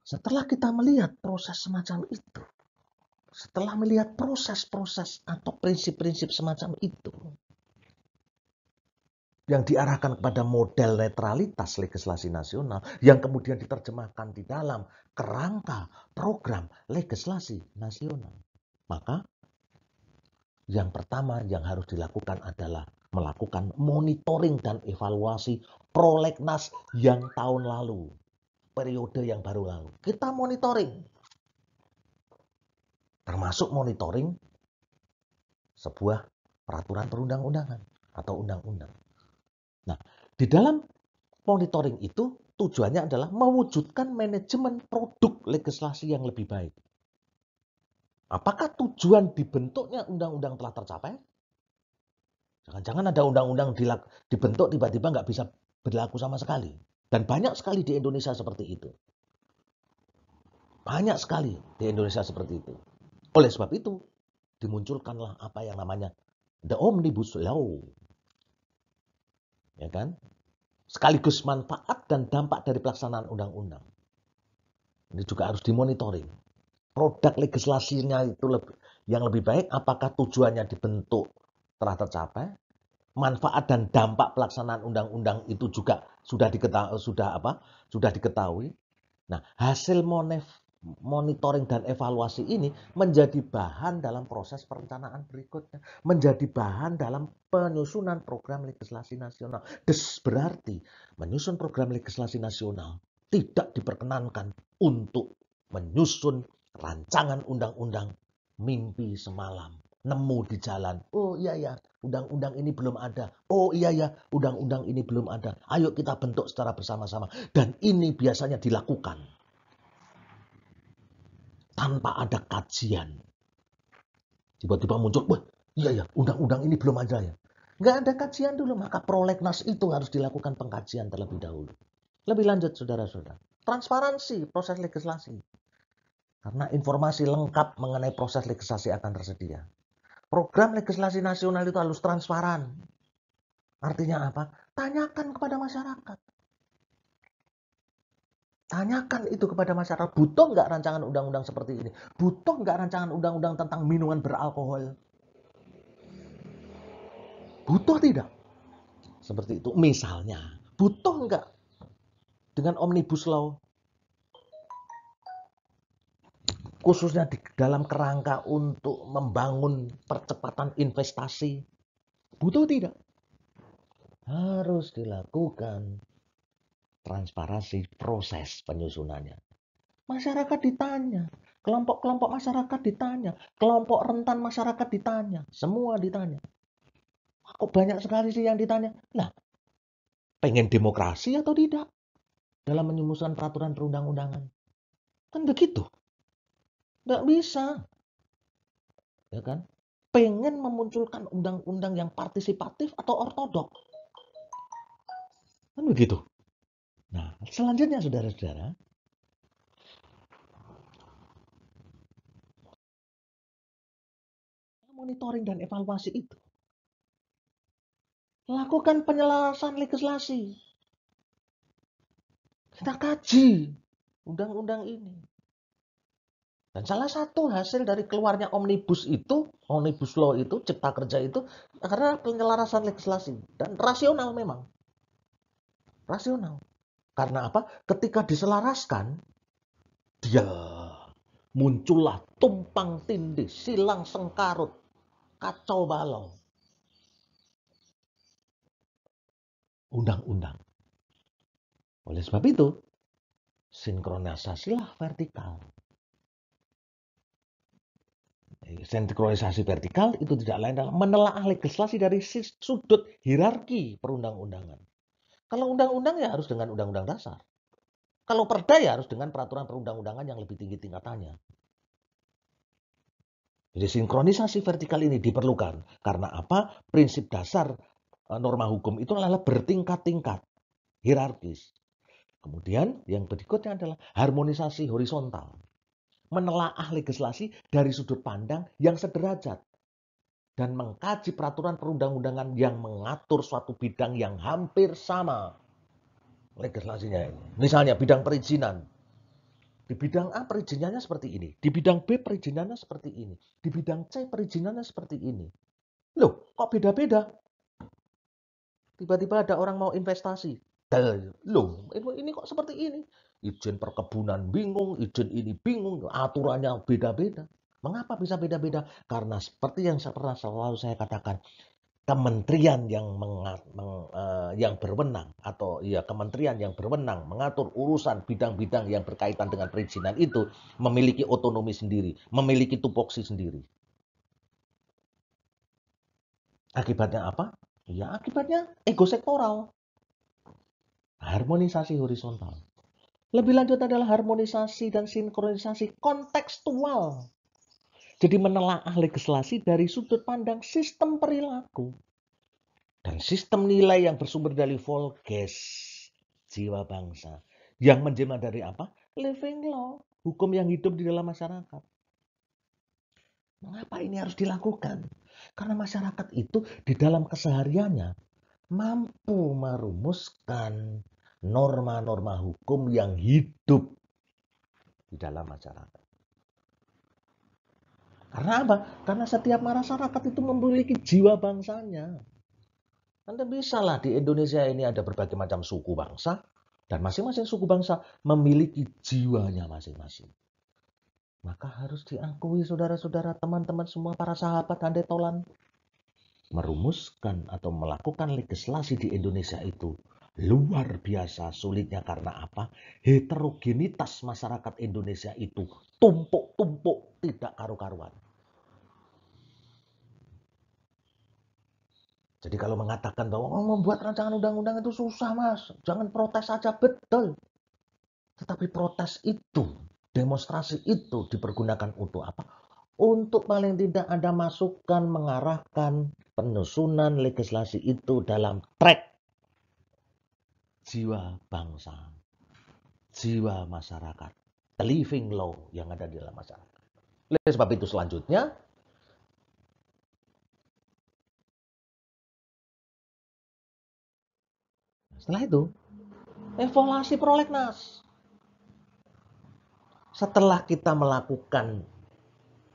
setelah kita melihat proses semacam itu, setelah melihat proses-proses atau prinsip-prinsip semacam itu, yang diarahkan kepada model netralitas legislasi nasional, yang kemudian diterjemahkan di dalam kerangka program legislasi nasional. Maka yang pertama yang harus dilakukan adalah melakukan monitoring dan evaluasi prolegnas yang tahun lalu, periode yang baru lalu. Kita monitoring, termasuk monitoring sebuah peraturan perundang-undangan atau undang-undang. Nah, di dalam monitoring itu tujuannya adalah mewujudkan manajemen produk legislasi yang lebih baik. Apakah tujuan dibentuknya undang-undang telah tercapai? Jangan-jangan ada undang-undang dibentuk tiba-tiba nggak bisa berlaku sama sekali. Dan banyak sekali di Indonesia seperti itu. Banyak sekali di Indonesia seperti itu. Oleh sebab itu, dimunculkanlah apa yang namanya The Omnibus Law. Ya kan? Sekaligus manfaat dan dampak dari pelaksanaan undang-undang. Ini juga harus dimonitoring. Produk legislasinya itu yang lebih baik, apakah tujuannya dibentuk telah tercapai, manfaat dan dampak pelaksanaan undang-undang itu juga sudah diketahui. Nah, hasil monitoring dan evaluasi ini menjadi bahan dalam proses perencanaan berikutnya, menjadi bahan dalam penyusunan program legislasi nasional. Berarti menyusun program legislasi nasional tidak diperkenankan untuk menyusun rancangan undang-undang mimpi semalam. nemu di jalan. Oh iya ya, undang-undang ini belum ada. Oh iya ya, undang-undang ini belum ada. Ayo kita bentuk secara bersama-sama. Dan ini biasanya dilakukan tanpa ada kajian. Tiba-tiba muncul, wah iya ya, undang-undang ini belum ada ya. Nggak ada kajian dulu, maka prolegnas itu harus dilakukan pengkajian terlebih dahulu. Lebih lanjut, saudara-saudara. Transparansi proses legislasi. Karena informasi lengkap mengenai proses legislasi akan tersedia. Program legislasi nasional itu harus transparan. Artinya apa? Tanyakan kepada masyarakat. Tanyakan itu kepada masyarakat. Butuh nggak rancangan undang-undang seperti ini? Butuh nggak rancangan undang-undang tentang minuman beralkohol? Butuh tidak? Seperti itu. Misalnya, butuh nggak dengan Omnibus Law? Khususnya di dalam kerangka untuk membangun percepatan investasi. Butuh tidak? Harus dilakukan transparansi proses penyusunannya. Masyarakat ditanya, kelompok-kelompok masyarakat ditanya, kelompok rentan masyarakat ditanya, semua ditanya. Kok banyak sekali sih yang ditanya? Nah, pengen demokrasi atau tidak dalam menyusun peraturan perundang-undangan? Kan begitu. Nggak bisa. Ya kan? Pengen memunculkan undang-undang yang partisipatif atau ortodok? Kan begitu. Nah, selanjutnya saudara-saudara, monitoring dan evaluasi itu. Lakukan penyelarasan legislasi. Kita kaji undang-undang ini. Dan salah satu hasil dari keluarnya Omnibus Law itu, Cipta Kerja itu, karena penyelarasan legislasi. Dan rasional memang. Rasional. Karena apa? Ketika diselaraskan, dia muncullah tumpang tindih, silang sengkarut, kacau balau. Undang-undang. Oleh sebab itu, sinkronisasilah vertikal. Sinkronisasi vertikal itu tidak lain dalam menelaah legislasi dari sudut hierarki perundang-undangan. Kalau undang-undang ya harus dengan undang-undang dasar. Kalau perda ya harus dengan peraturan perundang-undangan yang lebih tinggi tingkatannya. Jadi sinkronisasi vertikal ini diperlukan. Karena apa? Prinsip dasar norma hukum itu adalah bertingkat-tingkat, hierarkis. Kemudian yang berikutnya adalah harmonisasi horizontal. Menelaah legislasi dari sudut pandang yang sederajat. Dan mengkaji peraturan perundang-undangan yang mengatur suatu bidang yang hampir sama legislasinya ini. Misalnya bidang perizinan. Di bidang A perizinannya seperti ini. Di bidang B perizinannya seperti ini. Di bidang C perizinannya seperti ini. Loh, kok beda-beda? Tiba-tiba ada orang mau investasi. Loh, ini kok seperti ini? Izin perkebunan bingung, izin ini bingung, aturannya beda-beda. Mengapa bisa beda-beda? Karena seperti yang pernah selalu saya katakan, kementerian yang berwenang atau ya kementerian yang berwenang mengatur urusan bidang-bidang yang berkaitan dengan perizinan itu memiliki otonomi sendiri, memiliki tupoksi sendiri. Akibatnya apa? Ya akibatnya ego sektoral. Harmonisasi horizontal. Lebih lanjut adalah harmonisasi dan sinkronisasi kontekstual. Jadi menelaah legislasi dari sudut pandang sistem perilaku. Dan sistem nilai yang bersumber dari Volges, jiwa bangsa. Yang menjema dari apa? Living law, hukum yang hidup di dalam masyarakat. Mengapa ini harus dilakukan? Karena masyarakat itu di dalam kesehariannya mampu merumuskan norma-norma hukum yang hidup di dalam masyarakat. Karena apa? Karena setiap masyarakat itu memiliki jiwa bangsanya. Anda bisa lah di Indonesia ini ada berbagai macam suku bangsa, dan masing-masing suku bangsa memiliki jiwanya masing-masing. Maka harus diakui saudara-saudara, teman-teman semua, para sahabat handai tolan. Merumuskan atau melakukan legislasi di Indonesia itu luar biasa sulitnya. Karena apa? Heterogenitas masyarakat Indonesia itu tumpuk-tumpuk tidak karu-karuan. Jadi kalau mengatakan bahwa membuat rancangan undang-undang itu susah, Mas, jangan protes saja, betul. Tetapi protes itu, demonstrasi itu dipergunakan untuk apa? Untuk paling tidak ada masukan mengarahkan penyusunan legislasi itu dalam track jiwa bangsa, jiwa masyarakat, the living law yang ada di dalam masyarakat. Oleh sebab itu selanjutnya, setelah itu, evaluasi prolegnas. Setelah kita melakukan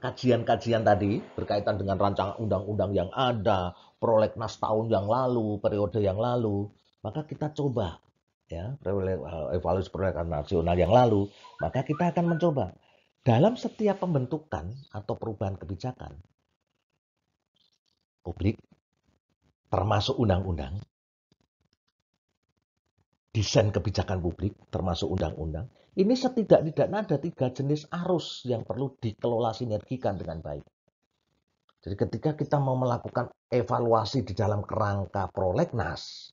kajian-kajian tadi berkaitan dengan rancangan undang-undang yang ada, prolegnas tahun yang lalu, periode yang lalu, maka kita coba ya evaluasi prolegnas nasional yang lalu, maka kita akan mencoba dalam setiap pembentukan atau perubahan kebijakan publik termasuk undang-undang, desain kebijakan publik termasuk undang-undang, ini setidak-tidaknya ada 3 jenis arus yang perlu dikelola sinergikan dengan baik. Jadi ketika kita mau melakukan evaluasi di dalam kerangka prolegnas,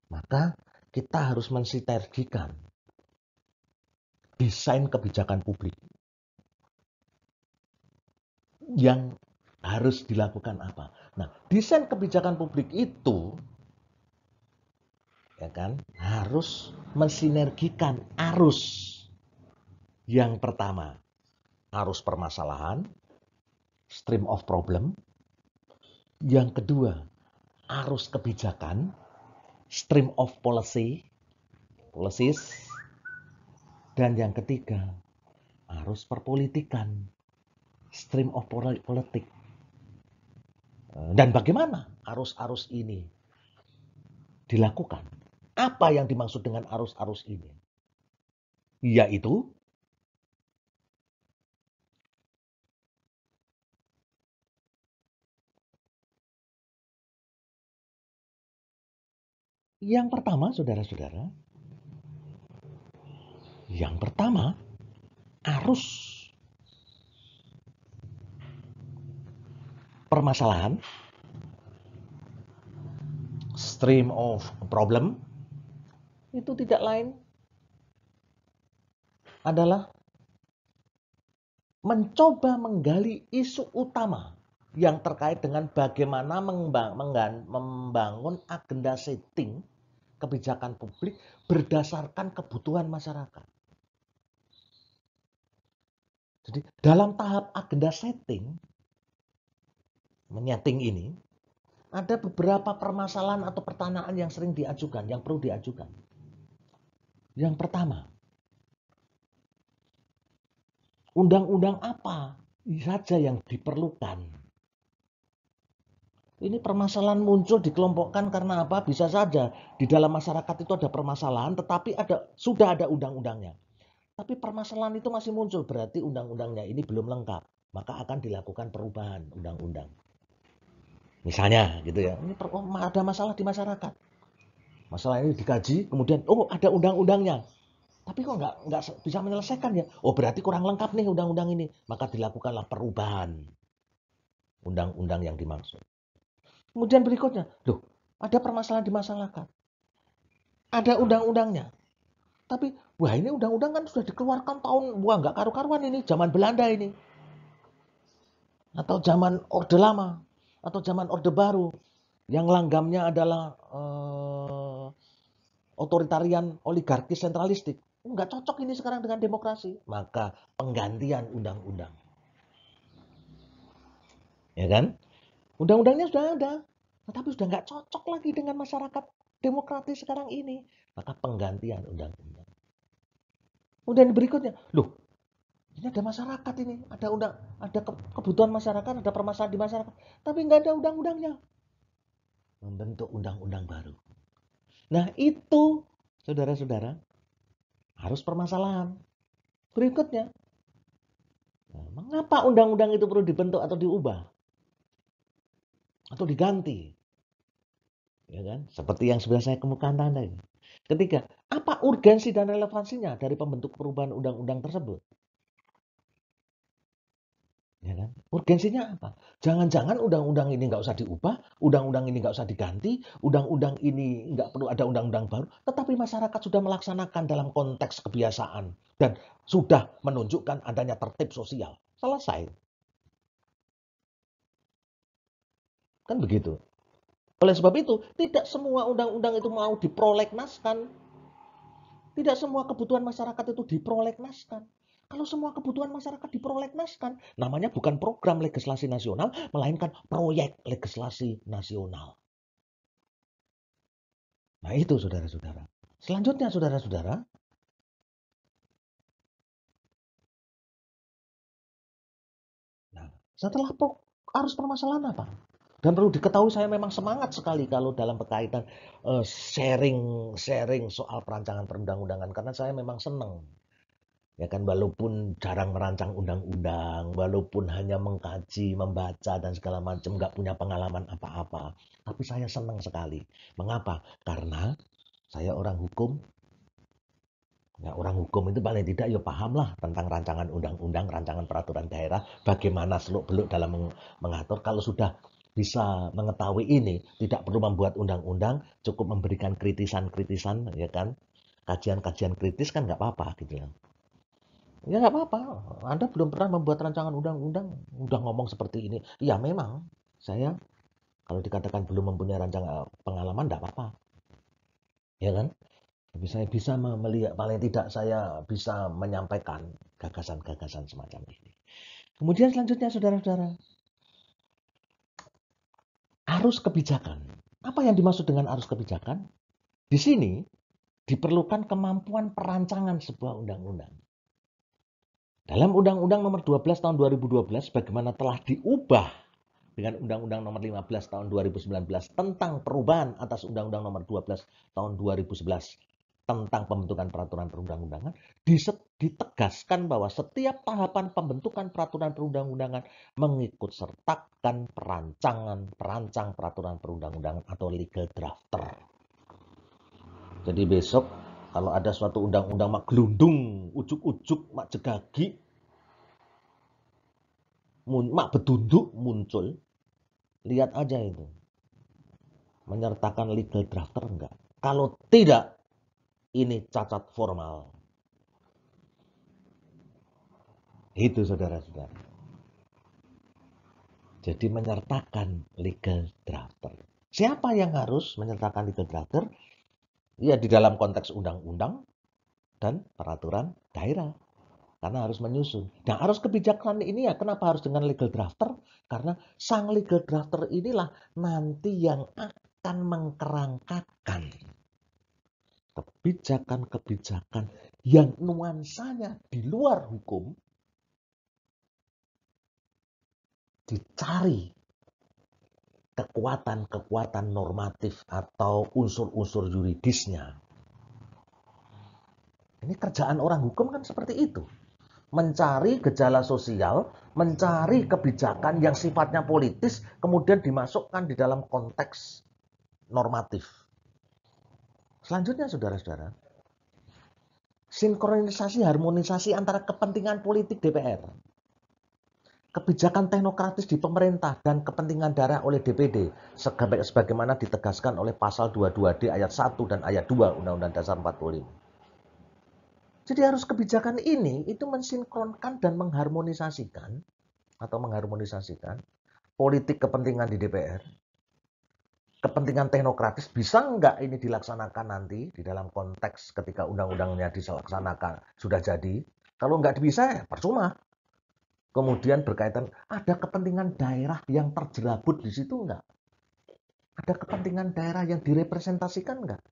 maka kita harus mensinergikan desain kebijakan publik yang harus dilakukan apa. Nah, desain kebijakan publik itu ya kan harus mensinergikan arus. Yang pertama, arus permasalahan, stream of problem. Yang kedua, arus kebijakan, stream of policies. Dan yang ketiga, arus perpolitikan, stream of politik. Dan bagaimana arus-arus ini dilakukan? Apa yang dimaksud dengan arus-arus ini? Yaitu yang pertama, saudara-saudara, yang pertama arus permasalahan, stream of problem, itu tidak lain adalah mencoba menggali isu utama yang terkait dengan bagaimana membangun agenda setting kebijakan publik berdasarkan kebutuhan masyarakat. Jadi dalam tahap agenda setting, menyeting ini, ada beberapa permasalahan atau pertanyaan yang sering diajukan, yang perlu diajukan. Yang pertama, undang-undang apa saja yang diperlukan? Ini permasalahan muncul dikelompokkan karena apa? Bisa saja di dalam masyarakat itu ada permasalahan, tetapi sudah ada undang-undangnya. Tapi permasalahan itu masih muncul, berarti undang-undangnya ini belum lengkap. Maka akan dilakukan perubahan undang-undang. Misalnya gitu ya, ini ada masalah di masyarakat. Masalah ini dikaji, kemudian ada undang-undangnya. Tapi kok nggak bisa menyelesaikan ya? Oh berarti kurang lengkap nih undang-undang ini. Maka dilakukanlah perubahan undang-undang yang dimaksud. Kemudian berikutnya, loh ada permasalahan di masyarakat. Ada undang-undangnya. Tapi wah ini undang-undang kan sudah dikeluarkan tahun, wah nggak karu-karuan ini, zaman Belanda ini. Atau zaman Orde Lama. Atau zaman Orde Baru. Yang langgamnya adalah otoritarian oligarki sentralistik. Nggak cocok ini sekarang dengan demokrasi. Maka penggantian undang-undang. Ya kan? Undang-undangnya sudah ada. Tetapi sudah nggak cocok lagi dengan masyarakat demokratis sekarang ini. Maka penggantian undang-undang. Kemudian berikutnya, loh ini ada masyarakat ini, ada kebutuhan masyarakat, ada permasalahan di masyarakat. Tapi nggak ada undang-undangnya. Membentuk undang-undang baru. Nah itu, saudara-saudara, harus permasalahan. Berikutnya, mengapa undang-undang itu perlu dibentuk atau diubah? Atau diganti? Ya kan? Seperti yang sudah saya kemukakan tadi. Ketiga, apa urgensi dan relevansinya dari pembentuk perubahan undang-undang tersebut? Ya kan? Urgensinya apa? Jangan-jangan undang-undang ini nggak usah diubah, undang-undang ini nggak usah diganti, undang-undang ini nggak perlu ada undang-undang baru, tetapi masyarakat sudah melaksanakan dalam konteks kebiasaan dan sudah menunjukkan adanya tertib sosial. Selesai. Kan begitu. Oleh sebab itu, tidak semua undang-undang itu mau diprolegnaskan. Tidak semua kebutuhan masyarakat itu diprolegnaskan. Kalau semua kebutuhan masyarakat diprolegnaskan, namanya bukan program legislasi nasional, melainkan proyek legislasi nasional. Nah itu saudara-saudara. Selanjutnya saudara-saudara, nah, setelah arus permasalahan apa? Dan perlu diketahui saya memang semangat sekali kalau dalam berkaitan sharing soal perancangan perundang-undangan karena saya memang senang. Ya kan, walaupun jarang merancang undang-undang, walaupun hanya mengkaji, membaca dan segala macam, nggak punya pengalaman apa-apa, tapi saya senang sekali. Mengapa? Karena saya orang hukum. Ya, orang hukum itu paling tidak ya pahamlah tentang rancangan undang-undang, rancangan peraturan daerah, bagaimana seluk-beluk dalam mengatur. Kalau sudah bisa mengetahui ini, tidak perlu membuat undang-undang, cukup memberikan kritisan-kritisan, ya kan, kajian-kajian kritis kan nggak apa-apa gitu ya. Ya nggak apa-apa. Anda belum pernah membuat rancangan undang-undang, udah ngomong seperti ini. Ya memang, saya kalau dikatakan belum mempunyai rancangan pengalaman, nggak apa-apa. Ya kan? Tapi saya bisa melihat, paling tidak saya bisa menyampaikan gagasan-gagasan semacam ini. Kemudian selanjutnya, saudara-saudara, arus kebijakan. Apa yang dimaksud dengan arus kebijakan? Di sini diperlukan kemampuan perancangan sebuah undang-undang. Dalam Undang-Undang Nomor 12 Tahun 2012, bagaimana telah diubah dengan Undang-Undang Nomor 15 Tahun 2019 tentang perubahan atas Undang-Undang Nomor 12 Tahun 2011 tentang pembentukan peraturan perundang-undangan, ditegaskan bahwa setiap tahapan pembentukan peraturan perundang-undangan mengikut sertakan perancang peraturan perundang-undangan atau legal drafter. Jadi besok kalau ada suatu undang-undang mak gelundung, ujuk-ujuk, mak jegagi, mak betunduk muncul, lihat aja itu. Menyertakan legal drafter enggak? Kalau tidak, ini cacat formal. Itu saudara-saudara. Jadi menyertakan legal drafter. Siapa yang harus menyertakan legal drafter? Ya di dalam konteks undang-undang dan peraturan daerah. Karena harus menyusun. Nah, arus kebijakan ini ya kenapa harus dengan legal drafter? Karena sang legal drafter inilah nanti yang akan mengkerangkakan kebijakan-kebijakan yang nuansanya di luar hukum, dicari kekuatan-kekuatan normatif atau unsur-unsur yuridisnya. Ini kerjaan orang hukum kan seperti itu. Mencari gejala sosial, mencari kebijakan yang sifatnya politis, kemudian dimasukkan di dalam konteks normatif. Selanjutnya, saudara-saudara, sinkronisasi, harmonisasi antara kepentingan politik DPR, kebijakan teknokratis di pemerintah, dan kepentingan daerah oleh DPD, sebagaimana ditegaskan oleh pasal 22D ayat 1 dan ayat 2 Undang-Undang Dasar 45. Jadi harus kebijakan ini itu mensinkronkan dan mengharmonisasikan politik kepentingan di DPR, kepentingan teknokratis, bisa nggak ini dilaksanakan nanti di dalam konteks ketika undang-undangnya dilaksanakan sudah jadi. Kalau nggak bisa, ya percuma. Kemudian berkaitan, ada kepentingan daerah yang terjerabut di situ nggak? Ada kepentingan daerah yang direpresentasikan nggak?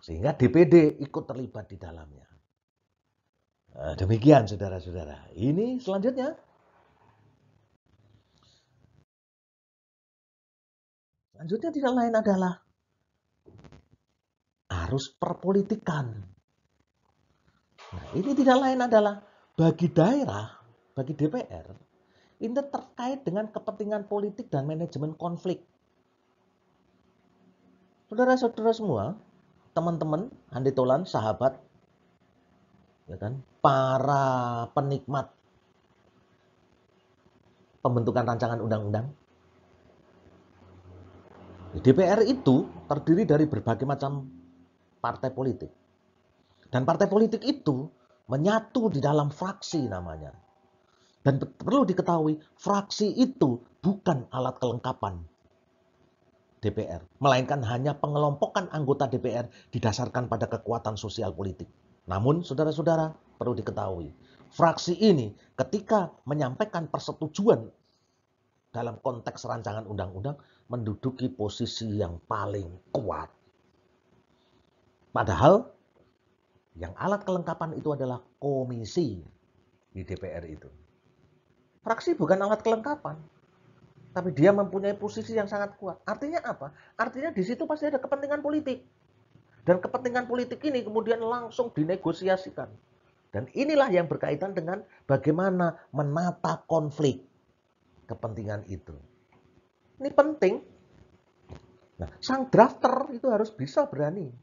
Sehingga DPD ikut terlibat di dalamnya. Nah, demikian saudara-saudara. Ini selanjutnya. Selanjutnya tidak lain adalah arus perpolitikan. Nah, ini tidak lain adalah bagi daerah, bagi DPR, ini terkait dengan kepentingan politik dan manajemen konflik. Saudara-saudara semua, teman-teman, handitolan, sahabat, ya kan, para penikmat pembentukan rancangan undang-undang? DPR itu terdiri dari berbagai macam partai politik. Dan partai politik itu menyatu di dalam fraksi namanya. Dan perlu diketahui, fraksi itu bukan alat kelengkapan DPR, melainkan hanya pengelompokan anggota DPR didasarkan pada kekuatan sosial politik. Namun, saudara-saudara, perlu diketahui, fraksi ini ketika menyampaikan persetujuan dalam konteks rancangan undang-undang menduduki posisi yang paling kuat. Padahal yang alat kelengkapan itu adalah komisi di DPR itu. Fraksi bukan alat kelengkapan, tapi dia mempunyai posisi yang sangat kuat. Artinya apa? Artinya di situ pasti ada kepentingan politik. Dan kepentingan politik ini kemudian langsung dinegosiasikan. Dan inilah yang berkaitan dengan bagaimana menata konflik kepentingan itu. Ini penting. Nah, sang drafter itu harus bisa berani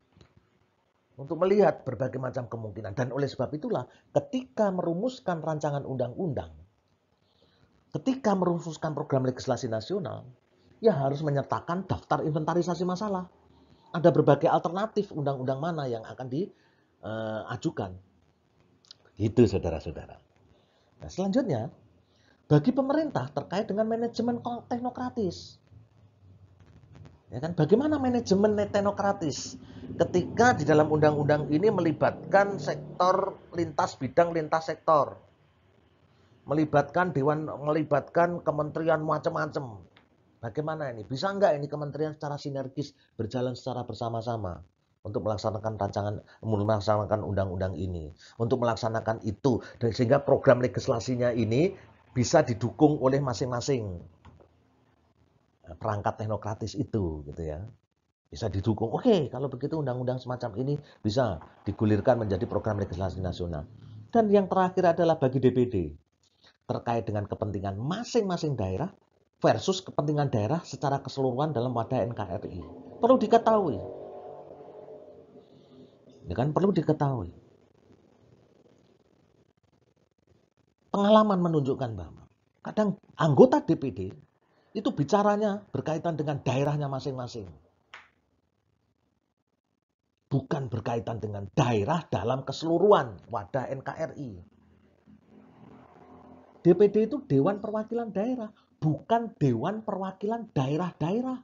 untuk melihat berbagai macam kemungkinan. Dan oleh sebab itulah ketika merumuskan rancangan undang-undang, ketika merumuskan program legislasi nasional, ya harus menyertakan daftar inventarisasi masalah. Ada berbagai alternatif undang-undang mana yang akan diajukan. Itu saudara-saudara. Nah, selanjutnya, bagi pemerintah terkait dengan manajemen teknokratis. Ya kan? Bagaimana manajemen teknokratis ketika di dalam undang-undang ini melibatkan sektor lintas bidang, lintas sektor, melibatkan dewan, melibatkan kementerian macam-macam. Bagaimana ini? Bisa enggak ini kementerian secara sinergis berjalan secara bersama-sama untuk melaksanakan undang-undang ini, untuk melaksanakan itu, dan sehingga program legislasinya ini bisa didukung oleh masing-masing perangkat teknokratis itu, gitu ya. Bisa didukung. Oke, kalau begitu undang-undang semacam ini bisa digulirkan menjadi program legislasi nasional. Dan yang terakhir adalah bagi DPD terkait dengan kepentingan masing-masing daerah versus kepentingan daerah secara keseluruhan dalam wadah NKRI. Perlu diketahui. Ya kan, perlu diketahui. Pengalaman menunjukkan bahwa kadang anggota DPD itu bicaranya berkaitan dengan daerahnya masing-masing. Bukan berkaitan dengan daerah dalam keseluruhan wadah NKRI. DPD itu Dewan Perwakilan Daerah, bukan Dewan Perwakilan Daerah-daerah.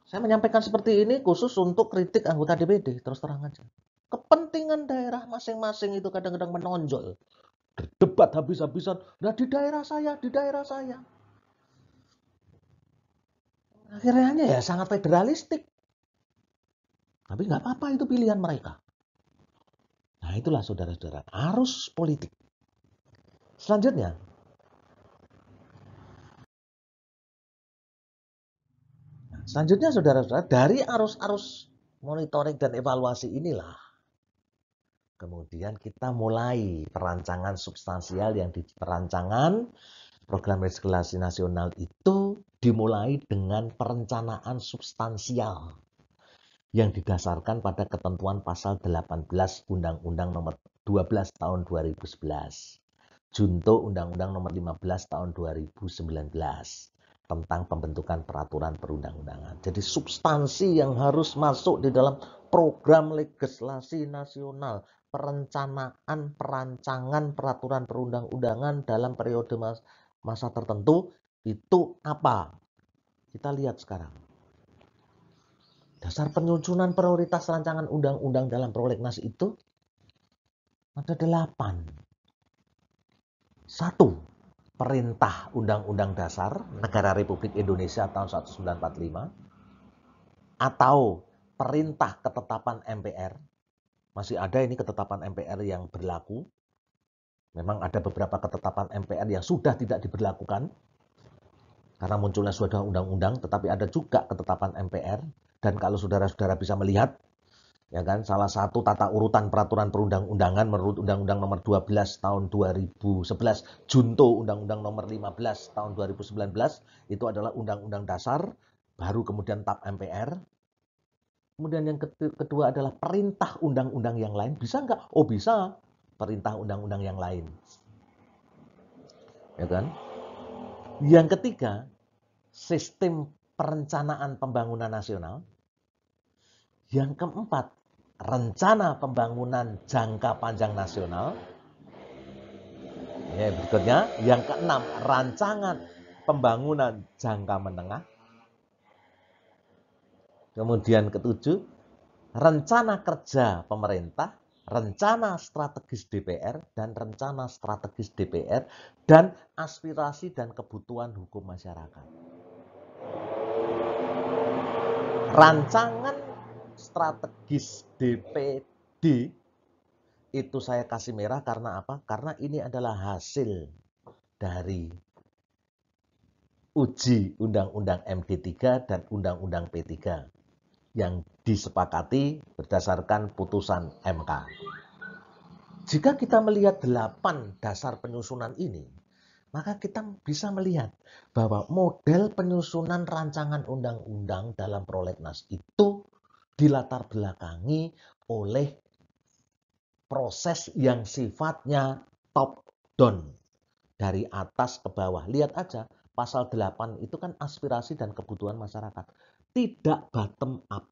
Saya menyampaikan seperti ini khusus untuk kritik anggota DPD, terus terang aja. Kepentingan daerah masing-masing itu kadang-kadang menonjol. Berdebat habis-habisan, nah di daerah saya, di daerah saya. Akhirnya ya sangat federalistik. Tapi nggak apa-apa, itu pilihan mereka. Nah itulah saudara-saudara, arus politik. Selanjutnya, saudara-saudara, dari arus-arus monitoring dan evaluasi inilah kemudian kita mulai perancangan substansial yang di perancangan program legislasi nasional itu dimulai dengan perencanaan substansial yang didasarkan pada ketentuan pasal 18 Undang-Undang nomor 12 tahun 2011, Junto Undang-Undang nomor 15 tahun 2019 tentang pembentukan peraturan perundang-undangan. Jadi substansi yang harus masuk di dalam program legislasi nasional, perencanaan perancangan peraturan perundang-undangan dalam periode masa tertentu itu apa? Kita lihat sekarang. Dasar penyusunan prioritas rancangan undang-undang dalam prolegnas itu ada 8. 1. Perintah Undang-Undang Dasar Negara Republik Indonesia tahun 1945 atau perintah ketetapan MPR. Masih ada ini ketetapan MPR yang berlaku. Memang ada beberapa ketetapan MPR yang sudah tidak diberlakukan karena munculnya sudah undang-undang, tetapi ada juga ketetapan MPR. Dan kalau saudara-saudara bisa melihat, ya kan, salah satu tata urutan peraturan perundang-undangan menurut Undang-Undang nomor 12 tahun 2011, Junto Undang-Undang nomor 15 tahun 2019, itu adalah Undang-Undang Dasar, baru kemudian TAP MPR. Kemudian yang kedua adalah perintah undang-undang yang lain. Bisa nggak? Oh bisa, perintah undang-undang yang lain. ya kan? Yang ketiga, sistem perencanaan pembangunan nasional. Yang keempat, rencana pembangunan jangka panjang nasional. Ya, berikutnya, yang keenam, rancangan pembangunan jangka menengah. Kemudian ketujuh, rencana kerja pemerintah, rencana strategis DPR, dan rencana strategis DPR, dan aspirasi dan kebutuhan hukum masyarakat. Rancangan strategis DPD itu saya kasih merah karena apa? Karena ini adalah hasil dari uji Undang-Undang MD3 dan Undang-Undang P3 yang disepakati berdasarkan putusan MK. Jika kita melihat 8 dasar penyusunan ini, maka kita bisa melihat bahwa model penyusunan rancangan undang-undang dalam prolegnas itu dilatar belakangi oleh proses yang sifatnya top down, dari atas ke bawah. Lihat aja, pasal 8 itu kan aspirasi dan kebutuhan masyarakat, tidak bottom up.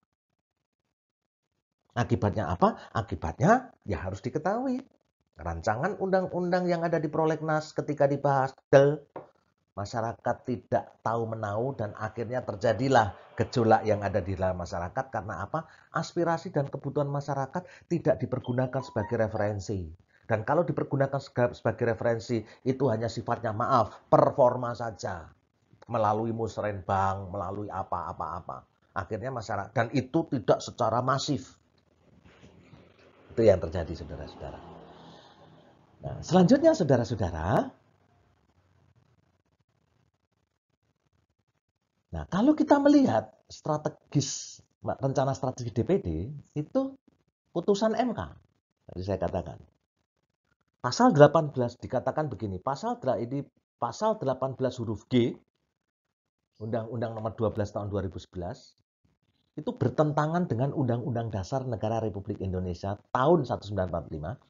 Akibatnya apa? Akibatnya ya harus diketahui. Rancangan undang-undang yang ada di prolegnas ketika dibahas, masyarakat tidak tahu menau dan akhirnya terjadilah gejolak yang ada di dalam masyarakat. Karena apa? Aspirasi dan kebutuhan masyarakat tidak dipergunakan sebagai referensi. Dan kalau dipergunakan sebagai referensi, itu hanya sifatnya performa saja. Melalui musrenbang, melalui apa-apa. Akhirnya masyarakat, dan itu tidak secara masif. Itu yang terjadi, saudara-saudara. Nah, selanjutnya, saudara-saudara, nah, kalau kita melihat rencana strategis DPD, itu putusan MK. Tadi saya katakan. Pasal 18 dikatakan begini, pasal 18 huruf G, Undang-Undang Nomor 12 tahun 2011, itu bertentangan dengan Undang-Undang Dasar Negara Republik Indonesia tahun 1945,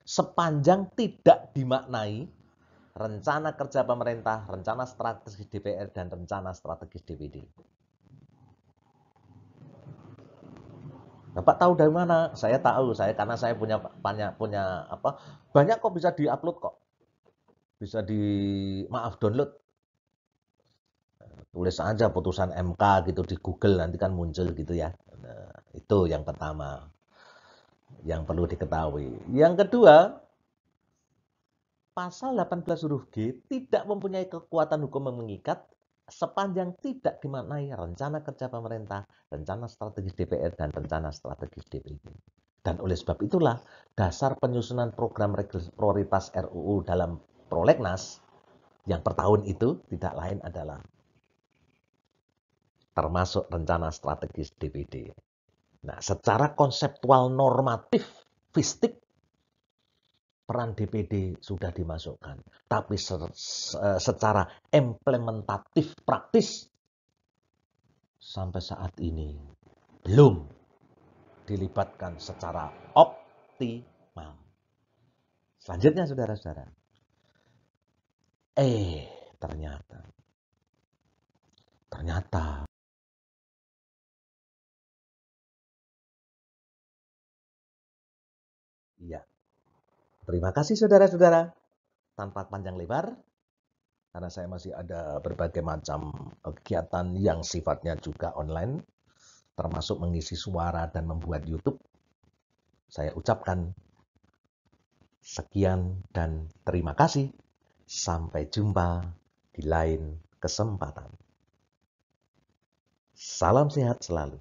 sepanjang tidak dimaknai rencana kerja pemerintah, rencana strategis DPR, dan rencana strategis DPD. Bapak tahu dari mana? Saya tahu, karena saya punya banyak kok bisa diupload kok. Bisa download. Tulis aja putusan MK gitu di Google, nanti kan muncul gitu ya. Nah, itu yang pertama yang perlu diketahui. Yang kedua, pasal 18 huruf G tidak mempunyai kekuatan hukum yang mengikat sepanjang tidak dimaknai rencana kerja pemerintah, rencana strategis DPR, dan rencana strategis DPD. Dan oleh sebab itulah, dasar penyusunan program prioritas RUU dalam prolegnas yang per tahun itu tidak lain adalah termasuk rencana strategis DPD. Nah, secara konseptual normatif, fisik, peran DPD sudah dimasukkan. Tapi secara implementatif praktis, sampai saat ini belum dilibatkan secara optimal. Selanjutnya, saudara-saudara. Ternyata. Iya. Terima kasih, saudara-saudara. Tanpa panjang lebar, karena saya masih ada berbagai macam kegiatan yang sifatnya juga online, termasuk mengisi suara dan membuat YouTube. Saya ucapkan sekian dan terima kasih. Sampai jumpa di lain kesempatan. Salam sehat selalu.